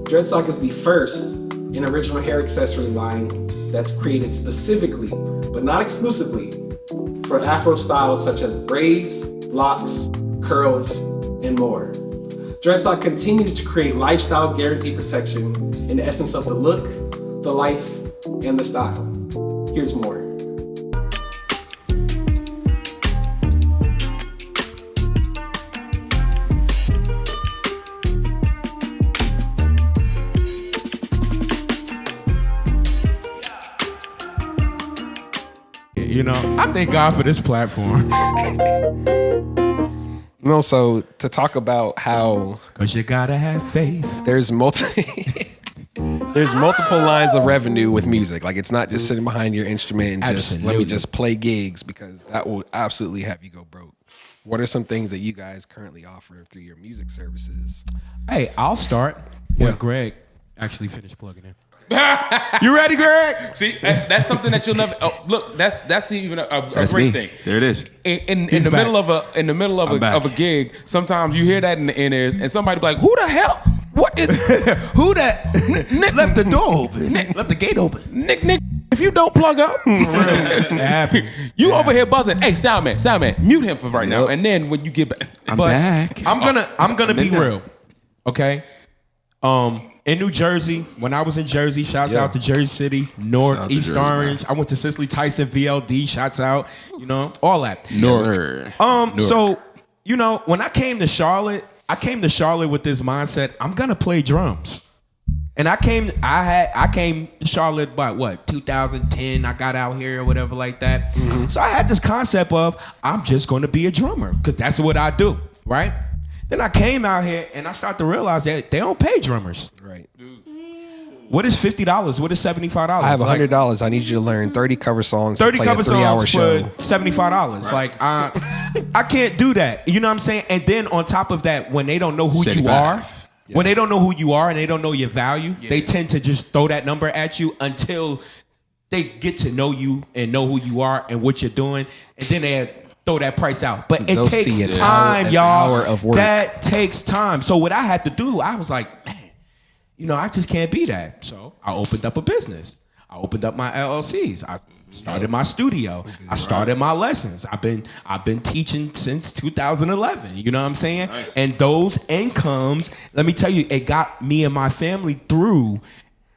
E: Dreadsock is the first and original hair accessory line that's created specifically, but not exclusively, for Afro styles such as braids, locks, curls, and more. Dreadsock continues to create lifestyle guarantee protection in the essence of the look, the life, and the style. Here's more.
C: You know, I thank God for this platform.
A: No, so to talk about how
C: Cause you gotta have faith.
A: there's multiple lines of revenue with music. Like, it's not just sitting behind your instrument and just let me
C: Absolutely.
A: just play gigs, because that will absolutely have you go broke. What are some things that you guys currently offer through your music services?
C: Hey, I'll start when Greg actually finished plugging in. You ready, Greg?
B: see, that's something that you'll never. Oh, look, that's even a great thing.
D: There it is.
B: In the middle of a gig, sometimes you hear that in the in-ears, and somebody be like, "Who the hell? What is
C: Who that left the door open? Left the gate open.
B: Nick? If you don't plug up,
C: It happens.
B: you over here buzzing. Hey, sound man, mute him for right now. And then when you get back,
D: I'm back.
C: I'm gonna be real. Okay. In New Jersey, when I was in Jersey, shouts out to Jersey City, North, East Orange. I went to Cicely Tyson, VLD, shouts out, all that. So, when I came to Charlotte, with this mindset, I'm gonna play drums. And I came to Charlotte by 2010. I got out here or whatever like that. Mm-hmm. So I had this concept of I'm just gonna be a drummer because that's what I do, right? Then I came out here and I started to realize that they don't pay drummers.
A: Right.
C: What is $50? What is $75?
A: I have $100. I need you to learn 30 cover songs.
C: 30
A: play
C: cover
A: a 3-hour
C: songs
A: show.
C: for $75. Right. Like I can't do that. You know what I'm saying? And then on top of that, when they don't know who you are. Yeah. When they don't know who you are and they don't know your value, they tend to just throw that number at you until they get to know you and know who you are and what you're doing, and then they throw that price out. But it takes time, y'all. Of work. That takes time. So what I had to do, I was like, man, I just can't be that. So I opened up a business. I opened up my LLCs. I started my studio. I started my lessons. I've been teaching since 2011. You know what I'm saying? Nice. And those incomes, let me tell you, it got me and my family through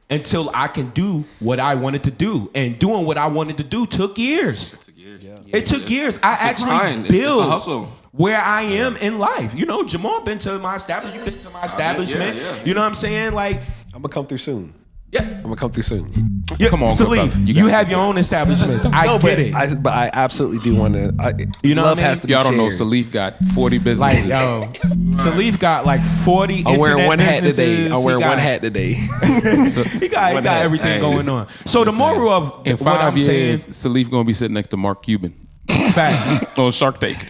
C: until I can do what I wanted to do. And doing what I wanted to do took years. It took years. I actually built where I am in life. Jamal been to my establishment. You've been to my establishment. You know what I'm saying? Like,
A: I'm gonna come through soon.
C: Yeah,
A: I'm gonna come through soon.
C: Yeah, come on, Salif. You have your own establishments. I get it.
A: But I absolutely do want to.
C: Love has to be
B: y'all
C: shared.
B: Don't know. Salif got 40 businesses.
C: Salif got like 40.
A: I'm wearing one hat today.
C: So he got everything going on. So the moral of
B: in 5 years,
C: saying,
B: Salif gonna be sitting next to Mark Cuban.
C: Facts.
B: On Shark Tank.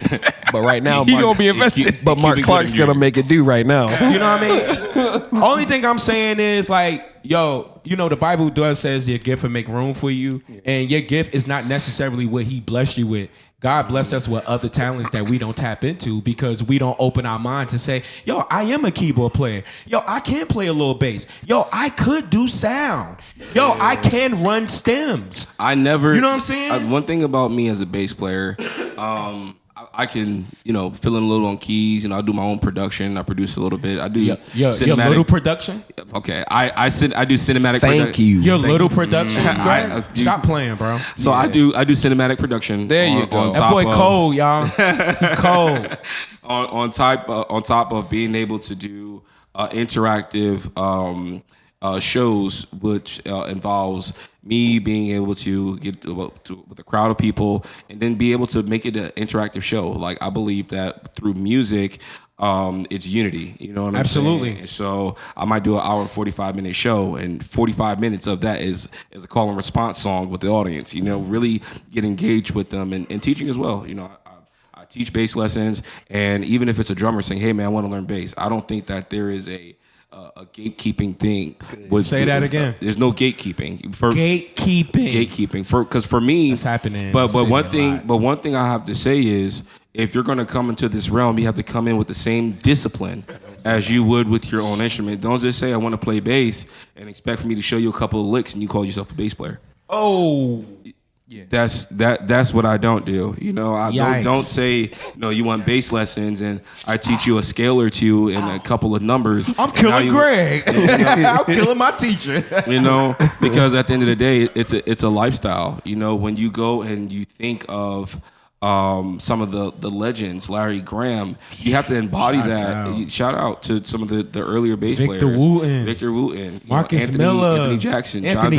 A: But right now,
B: he gonna be invested.
A: But Mark Clark's gonna make it do right now.
C: You know what I mean? Only thing I'm saying is like, the Bible does says your gift will make room for you, and your gift is not necessarily what He blessed you with. God blessed us with other talents that we don't tap into because we don't open our mind to say, I am a keyboard player. I can play a little bass. I could do sound. I can run stems.
D: I never.
C: You know what I'm saying?
D: One thing about me as a bass player, I can, fill in a little on keys. I do my own production. I produce a little bit. I do cinematic.
C: Your little production?
D: Okay. I do cinematic production.
A: Thank you.
C: Your little production? Stop playing, bro.
D: So I do cinematic production.
B: There you go.
C: That boy cold, y'all. Cold.
D: on top of being able to do interactive shows, which involves me being able to get with a crowd of people and then be able to make it an interactive show. Like, I believe that through music, it's unity. You know what I'm saying? Absolutely. So I might do an hour and 45-minute show, and 45 minutes of that is a call and response song with the audience. Really get engaged with them and teaching as well. I teach bass lessons, and even if it's a drummer saying, "Hey man, I want to learn bass," I don't think that there is a gatekeeping thing.
C: Say that again.
D: There's no gatekeeping.
C: Gatekeeping.
D: Because for me,
C: it's happening.
D: But one thing I have to say is, if you're going to come into this realm, you have to come in with the same discipline as you would with your own instrument. Don't just say I want to play bass and expect for me to show you a couple of licks and you call yourself a bass player.
C: Oh.
D: Yeah. That's what I don't do. I don't say, you want bass lessons and I teach you a scale or two and a couple of numbers.
C: I'm killing Greg. I'm killing my teacher.
D: Because at the end of the day, it's a lifestyle. When you go and you think of some of the legends, Larry Graham, you have to embody that. Shout out to some of the earlier bass players. Victor Wooten.
C: Marcus Miller.
D: Anthony Jackson. John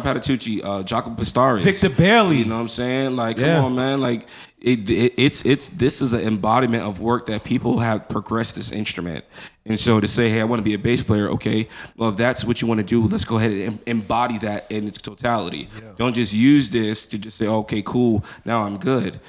D: Patitucci. Jaco Pastorius.
C: Victor Bailey.
D: You know what I'm saying? Like, come on, man. Like, this is an embodiment of work that people have progressed this instrument. And so to say, hey, I want to be a bass player, okay, well, if that's what you want to do, let's go ahead and embody that in its totality. Yeah. Don't just use this to just say, okay, cool, now I'm good.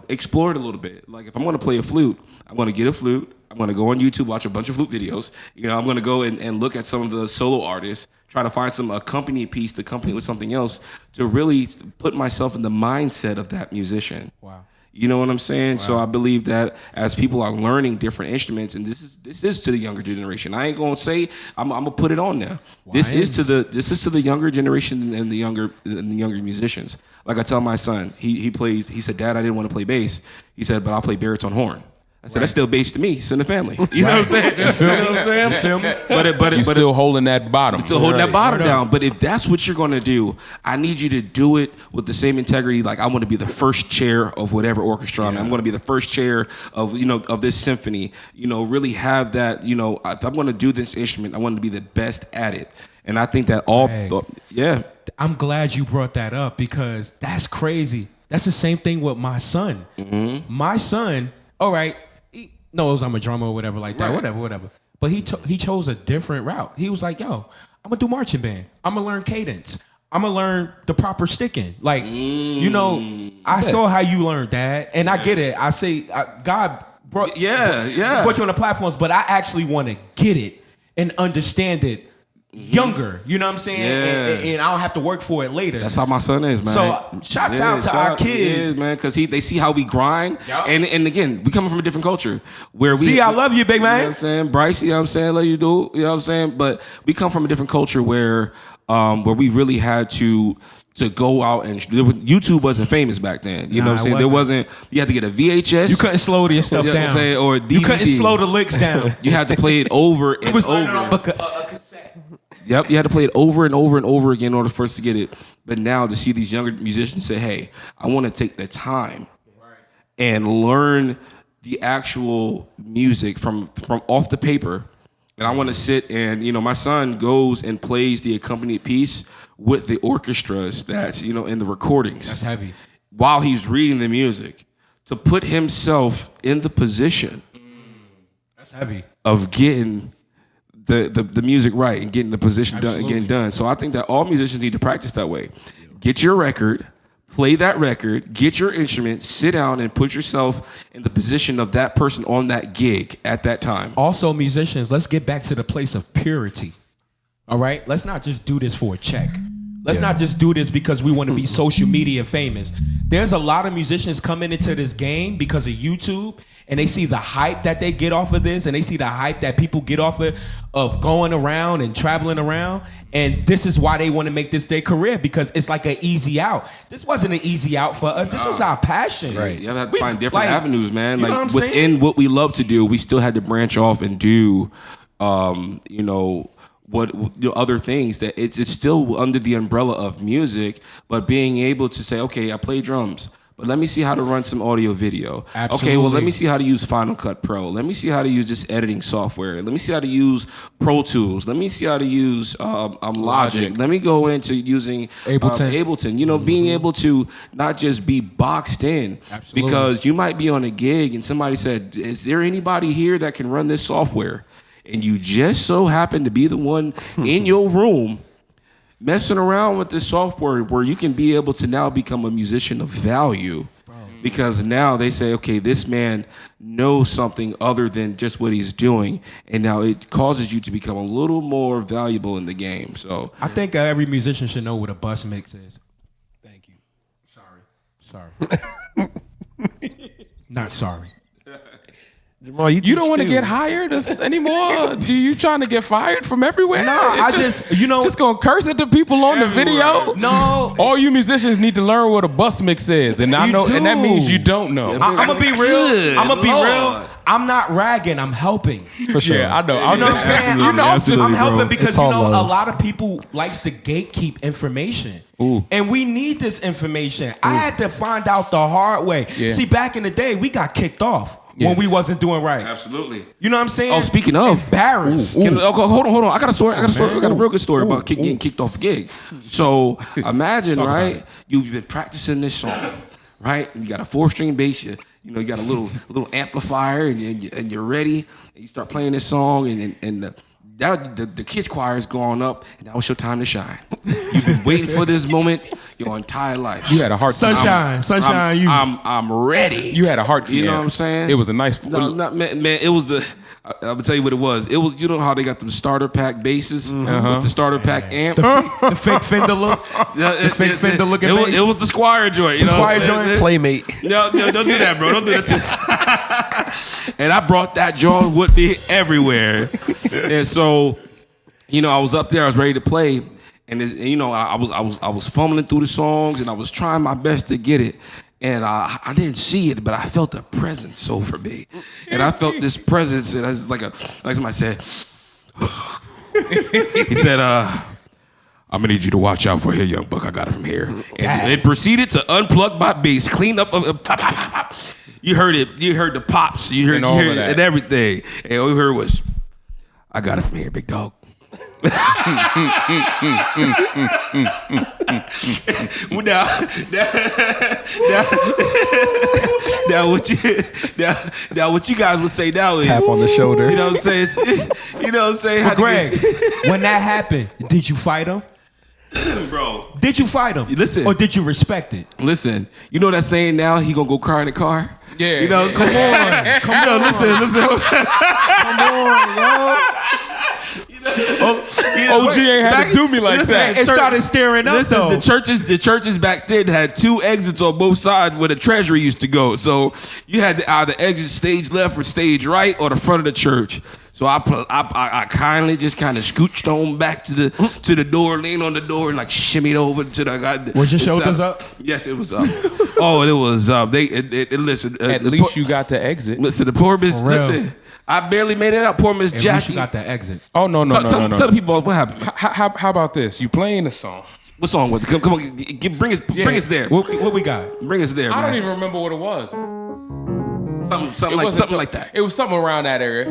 D: Explore it a little bit. Like, if I'm going to play a flute, I'm going to get a flute. I'm going to go on YouTube, watch a bunch of flute videos. I'm going to go and look at some of the solo artists, try to find some accompanying piece to accompany with something else to really put myself in the mindset of that musician.
C: Wow.
D: You know what I'm saying? Wow. So I believe that as people are learning different instruments, and this is to the younger generation. I ain't gonna say I'm gonna put it on there. This is to the younger generation and the younger musicians. Like I tell my son, he plays. He said, "Dad, I didn't want to play bass." He said, "But I'll play baritone horn." I said, that's still bass to me. It's in the family. You know what I'm saying? You feel what I'm saying? You feel me? But
B: you're still holding that bottom.
D: Still holding that bottom down. But if that's what you're going to do, I need you to do it with the same integrity. Like, I want to be the first chair of whatever orchestra I'm in. I'm going to be the first chair of this symphony. Really have that, if I'm going to do this instrument, I want to be the best at it. And I think that
C: I'm glad you brought that up because that's crazy. That's the same thing with my son. Mm-hmm. My son, all right, he knows I'm a drummer or whatever like that, whatever. But he chose a different route. He was like, yo, I'm going to do marching band. I'm going to learn cadence. I'm going to learn the proper sticking. Like, I saw how you learned that. And I get it. I say, God brought you on the platforms, but I actually want to get it and understand it younger, you know what I'm saying? Yeah. And I don't have to work for it later.
D: That's how my son is, man.
C: So shouts out to our kids,
D: man, because they see how we grind. Yep. And again, we coming from a different culture where we
C: see. I love you, big man.
D: You know what I'm saying, Bryce. You know what I'm saying, love you, dude. You know what I'm saying. But we come from a different culture where we really had to go out and YouTube wasn't famous back then. You know what I'm saying? There wasn't. You had to get a VHS.
C: You couldn't slow your stuff down.
D: Or DVD.
C: You couldn't slow the licks down.
D: You had to play it over and over.
C: A cassette.
D: Yep, you had to play it over and over and over again in order for us to get it. But now to see these younger musicians say, hey, I want to take the time and learn the actual music from off the paper. And I want to sit and, my son goes and plays the accompanied piece with the orchestras that's, in the recordings.
C: That's heavy.
D: While he's reading the music. To put himself in the position
C: that's heavy.
D: Of getting the music right and getting the position done and getting done. So I think that all musicians need to practice that way. Get your record, play that record, get your instrument, sit down and put yourself in the position of that person on that gig at that time.
C: Also, musicians, let's get back to the place of purity. All right? Let's not just do this for a check. Let's not just do this because we want to be social media famous. There's a lot of musicians coming into this game because of YouTube, and they see the hype that they get off of this, and they see the hype that people get off of going around and traveling around, and this is why they want to make this their career because it's like an easy out. This wasn't an easy out for us. This was our passion.
D: Right. You have to find different avenues, man.
C: You know what I'm
D: within
C: saying?
D: What we love to do, we still had to branch off and do, other things that it's still under the umbrella of music, but being able to say, okay, I play drums, but let me see how to run some audio video.
C: Absolutely.
D: Okay, well, let me see how to use Final Cut Pro. Let me see how to use this editing software. Let me see how to use Pro Tools. Let me see how to use Logic. Let me go into using Ableton. Being able to not just be boxed in.
C: Absolutely.
D: Because you might be on a gig and somebody said, is there anybody here that can run this software? And you just so happen to be the one in your room messing around with this software where you can be able to now become a musician of value. Because now they say, okay, this man knows something other than just what he's doing. And now it causes you to become a little more valuable in the game. So
C: I think every musician should know what a bus mix is.
A: Thank you.
C: Sorry. Not sorry.
A: Jamal,
B: you don't want to get hired anymore? Do you trying to get fired from everywhere?
C: No, I just
B: gonna curse at the people on the video.
C: No,
B: all you musicians need to learn what a bus mix is, and I know, and that means you don't know.
C: I'm gonna be real. I'm not ragging. I'm helping.
B: For sure. Yeah, I know.
C: You know what I'm saying? I'm helping because
A: a
C: lot of people likes to gatekeep information.
B: Ooh.
C: And we need this information. I had to find out the hard way. Yeah. See, back in the day, we got kicked off. When we wasn't doing right.
D: Absolutely.
C: You know what I'm saying?
D: Oh, speaking of.
C: Embarrassed.
D: Hold on. I got a story. I got a real good story about getting kicked off a gig. So imagine, right? You've been practicing this song, right? You got a 4-string bass. You got a little amplifier, and you're ready. And you start playing this song, and the the kids choir is going up, and that was your time to shine. You've been waiting for this moment your entire life.
B: You had a heart.
C: Sunshine.
D: I'm ready.
B: You had a heart.
D: You know what I'm saying?
B: It was a nice.
D: No, man, it was the. I'm gonna tell you what it was. It was, you know how they got the starter pack basses with the starter pack amp.
C: The fake Fender look. The fake Fender looking bass.
D: It was the Squire joint. You know,
C: Squire joint.
A: Playmate.
D: No, don't do that, bro. Don't do that. And I brought that joint with me everywhere. And so, you know, I was up there. I was ready to play. And you know, I was fumbling through the songs, and I was trying my best to get it. And I didn't see it, but I felt a presence over me. And I felt this presence, and I was like somebody said, he said, I'm gonna need you to watch out for here, young buck. I got it from here. And it proceeded to unplug my bass, clean up. You heard it. You heard the pops. You heard it and everything. And all you heard was, I got it from here, big dog. Now what you guys would say now is
A: Tap on the shoulder.
D: You know what I'm saying? You know what I'm saying?
C: But Greg, when that happened, did you fight him?
D: Bro,
C: did you fight him?
D: Listen.
C: Or did you respect it?
D: listen. You know that saying now, he gonna go cry in the car?
B: Yeah.
D: You know what I'm saying?
C: Come on.
D: Listen.
C: Come on, yo.
B: OG ain't had to do me like that.
C: It started staring up,
D: Listen,
C: though.
D: the churches back then had 2 exits on both sides where the treasury used to go. So you had to either exit stage left or stage right or the front of the church. So I kindly just kind of scooched on back to the door, leaned on the door, and like shimmied over to the guy.
C: Was your shoulders up?
D: Yes, it was up. Oh, it was up. Listen.
B: At least you got to exit.
D: Listen, the poor Miss. Listen, I barely made it out. Poor Miss
C: At
D: Jackie.
C: least you got that exit.
B: Oh no.
D: Tell the people what happened.
B: How about this? You playing the song?
D: What song was it? Come on, bring us there.
C: What we got?
D: Bring us there, man.
B: I don't even remember what it was.
D: Something like that.
B: It was something around that area.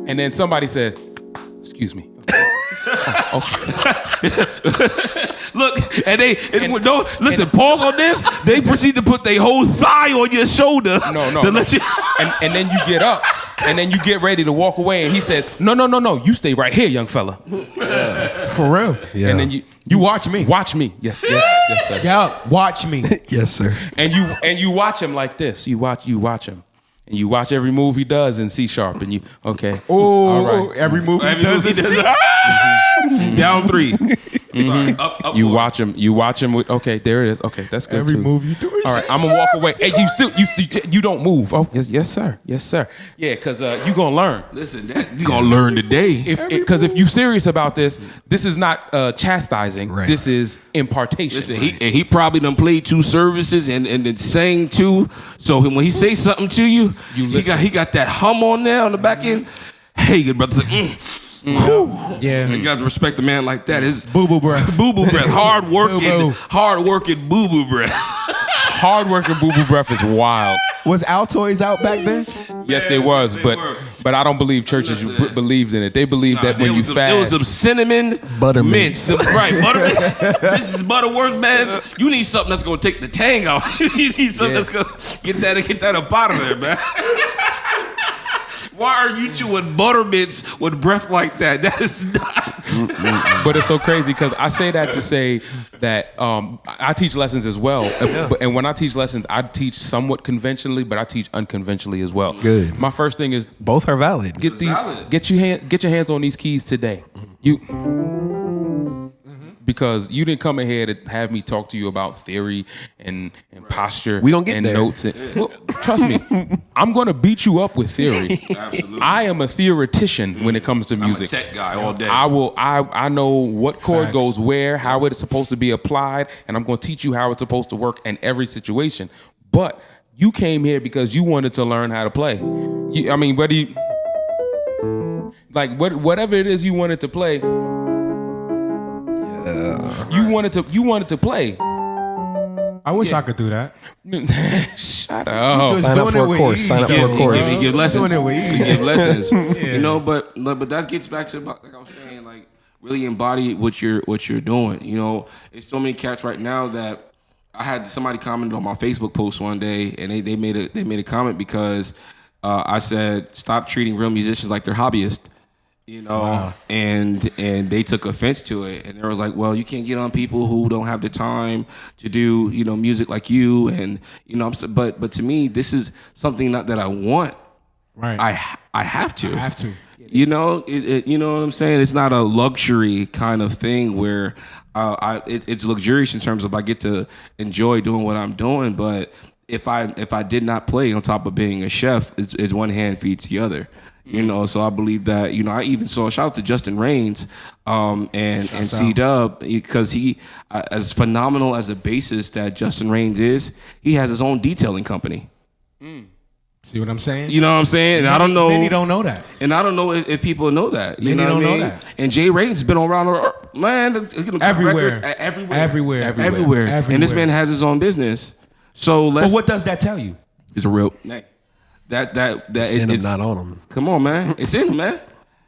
B: And then somebody says, "Excuse me." Okay.
D: Look, listen. Pause on this. They proceed to put their whole thigh on your shoulder.
B: No.
D: Let you.
B: And then you get up, and then you get ready to walk away, and he says, "No, you stay right here, young fella."
C: For real.
A: Yeah.
B: And then
C: You watch me.
B: watch me. Yes, sir.
C: Yeah, watch me.
A: Yes, sir.
B: And you watch him like this. You watch him. And you watch every move he does in C sharp, and you okay.
C: Oh,
B: all right.
C: every move he does is
D: Down 3. Sorry, up
B: You
D: 4.
B: watch him. You watch him with. Okay, there it is. Okay, that's good
C: every
B: too.
C: move you do.
B: All right, I'm gonna walk away. Hey, you don't move. Oh, yes, sir. Yeah, because you gonna learn.
D: Listen, you gonna learn today.
B: Because if you serious about this is not chastising.
A: Right.
B: This is impartation.
D: Listen, he probably done played 2 services and then sang 2. So when he say something to you, he got that hum on there on the back end. Hey, good brother.
C: Yeah.
D: You got to respect a man like that. His
C: Boo-boo breath.
D: Boo-boo breath. Hard working boo-boo breath.
B: Hard working boo boo breath is wild.
C: Was Altoids out back then?
B: Yes, they was, but I don't believe churches believed in it. They believed that when you fast,
D: it was some cinnamon
A: Buttermints.
D: Right, buttermints. This is Butterworth, man. You need something that's gonna take the tang out. You need something that's gonna get that up out of there, man. Why are you chewing buttermints with breath like that? That is not.
B: But it's so crazy because I say that to say that I teach lessons as well. And when I teach lessons, I teach somewhat conventionally, but I teach unconventionally as well.
A: Good.
B: My first thing is
A: Both are valid.
B: get your hands on these keys today. Because you didn't come in here to have me talk to you about theory and posture
A: We gonna get
B: and
A: there.
B: notes. Well, trust me, I'm going to beat you up with theory.
D: Absolutely.
B: I am a theoretician when it comes to music.
D: I'm a tech guy all day.
B: I know what chord
C: Facts.
B: goes where, how it is supposed to be applied, and I'm going to teach you how it's supposed to work in every situation. But you came here because you wanted to learn how to play. Whatever it is you wanted to play. You wanted to play.
C: I wish I could do that.
B: Shut up.
A: Sign up for a course. Sign up for a course.
D: Give lessons.
C: Doing it with ease.
D: Give lessons. You know, but that gets back to like I was saying, like really embody what you're doing. You know, there's so many cats right now that I had somebody commented on my Facebook post one day, and they made a comment because I said, stop treating real musicians like they're hobbyists. And they took offense to it, and they were like, well, you can't get on people who don't have the time to do, music like you, and but to me, this is something not that I want.
C: Right.
D: I have to.
C: I have to.
D: You know what I'm saying? It's not a luxury kind of thing where it's luxurious in terms of I get to enjoy doing what I'm doing, but if I did not play on top of being a chef, is one hand feeds the other. So I believe that, I even saw, shout out to Justin Raines and C-Dub, because he, as phenomenal as a bassist that Justin Raines is, he has his own detailing company.
C: See what I'm saying?
D: You know what I'm saying? And I don't know.
C: Many don't know that.
D: And I don't know if people know that. You
C: Many
D: know
C: don't
D: what I mean?
C: know that.
D: And Jay Raines has been around, man,
C: Everywhere.
D: Everywhere. And this man has his own business. So
C: But what does that tell you?
D: It's a real... It's
A: not on them.
D: Come on, man. It's in them, man.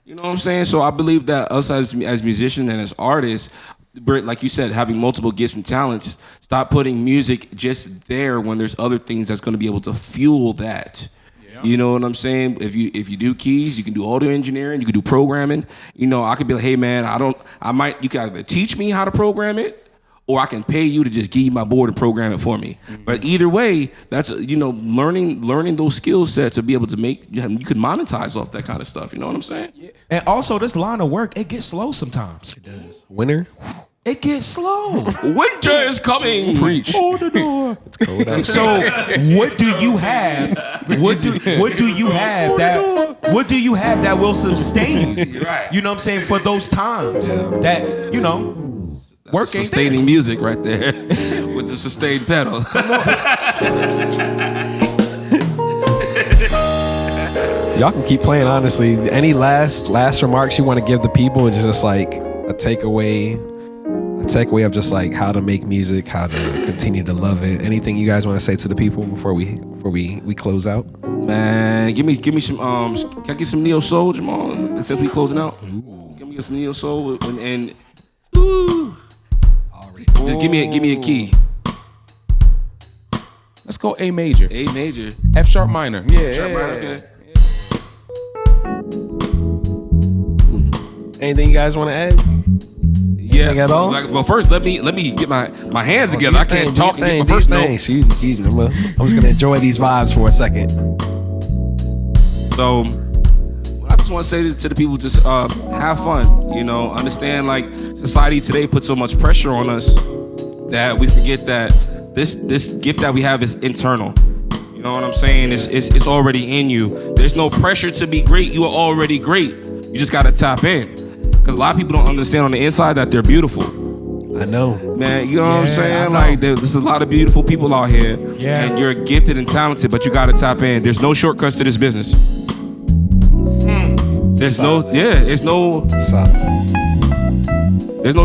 D: You know what I'm saying? So I believe that us as musicians and as artists, like you said, having multiple gifts and talents, stop putting music just there when there's other things that's going to be able to fuel that. Yeah. You know what I'm saying? If you do keys, you can do audio engineering, you can do programming. I could be like, hey man, you can either teach me how to program it, or I can pay you to just give you my board and program it for me. Mm-hmm. But either way, that's learning those skill sets to be able to make you could monetize off that kind of stuff. You know what I'm saying? Yeah.
C: And also, this line of work, it gets slow sometimes.
A: It does. Winter.
C: It gets slow.
D: Winter is coming.
B: Preach.
C: Hold the door.
A: It's cold out.
C: So what do you have? What do you have that will sustain?
D: Right.
C: You know what I'm saying? For those times that work ain't
D: sustaining music right there with the sustained pedal.
A: Y'all can keep playing, honestly. Any last remarks you want to give the people? It's just like a takeaway of just like how to make music, how to continue to love it. Anything you guys want to say to the people before we close out? Man,
D: give me some can I get some neo soul, Jamal? Since we closing out, give me some neo soul and just give me a key.
B: Let's go A major.
D: A major.
B: F sharp minor. Yeah.
D: Sharp minor, okay.
A: Anything you guys want to add?
D: Yeah.
A: At all?
D: Well, first let me get my hands together. I can't talk and get my first note.
A: Excuse me. I'm just gonna enjoy these vibes for a second.
D: So I just want to say this to the people: just have fun. Understand like society today puts so much pressure on us that we forget that this gift that we have is internal. You know what I'm saying? It's already in you. There's no pressure to be great. You are already great. You just gotta tap in. Because a lot of people don't understand on the inside that they're beautiful.
A: I know.
D: Man, you know what I'm saying? Like, there's a lot of beautiful people out here.
C: Yeah.
D: And you're gifted and talented, but you got to tap in. There's no shortcuts to this business. There's no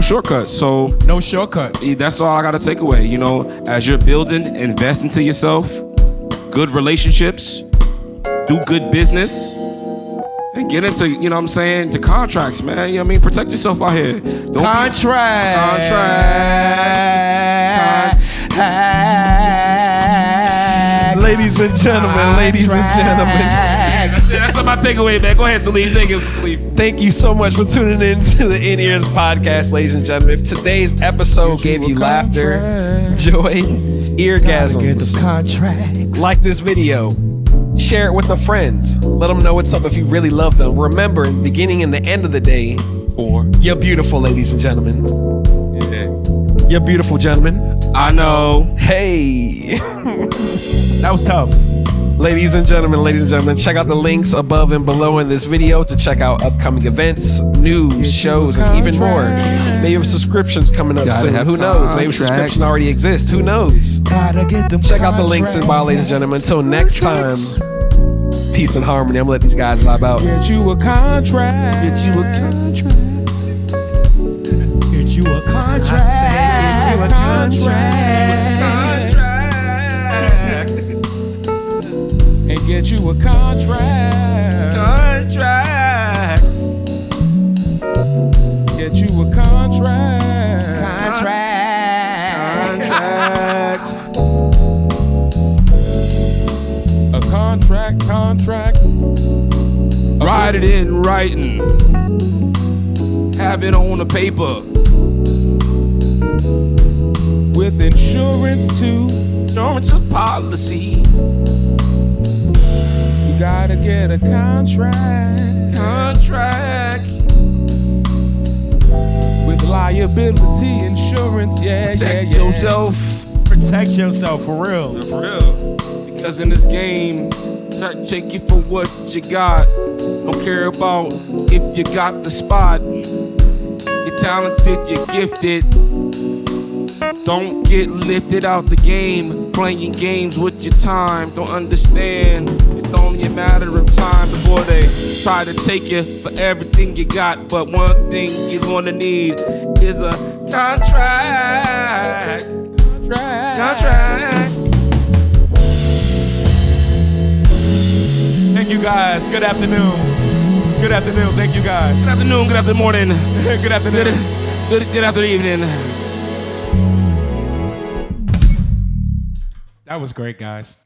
D: shortcuts. So
C: no shortcuts.
D: That's all I got to take away. As you're building, invest into yourself, good relationships, do good business. And get into, to contracts, man. Protect yourself out here.
C: Contract.
A: Ladies and gentlemen.
D: That's my takeaway, man. Go ahead, Salif. Take it, Salif.
A: Thank you so much for tuning in to the In Ears podcast, ladies and gentlemen. If today's episode gave you laughter, joy, eargasms, like this video, share it with a friend. Let them know what's up if you really love them. Remember, in the beginning and the end of the day, you're beautiful, ladies and gentlemen. Yeah. You're beautiful, gentlemen.
D: I know.
A: Hey.
C: That was tough.
A: Ladies and gentlemen, check out the links above and below in this video to check out upcoming events, news, shows, and even more. Maybe a subscription's coming up soon. Who knows? Maybe a subscription already exists. Who knows? Check out the links in bio, ladies and gentlemen. Until next time, peace and harmony. I'm gonna let these guys vibe out.
B: Get you a contract.
C: Get you a contract. Get you a contract.
A: I say get you a contract.
B: And get you a contract. Get you a contract. A contract. contract.
D: Write it in writing. Have it on the paper.
B: With insurance too.
D: Insurance a policy.
B: You gotta get a contract.
D: Contract.
B: With liability insurance, yeah,
D: Protect
B: yeah, yeah.
D: yourself.
C: Protect yourself, for real.
D: For real. Because in this game, I take you for what you got. Don't care about if you got the spot. You're talented, you're gifted. Don't get lifted out the game, playing games with your time. Don't understand, it's only a matter of time before they try to take you for everything you got. But one thing you're gonna need is a contract. Contract.
C: Thank you guys. Good afternoon. Good afternoon. Thank you guys.
D: Good afternoon, good after morning,
C: Good afternoon.
D: good after evening.
C: That was great, guys.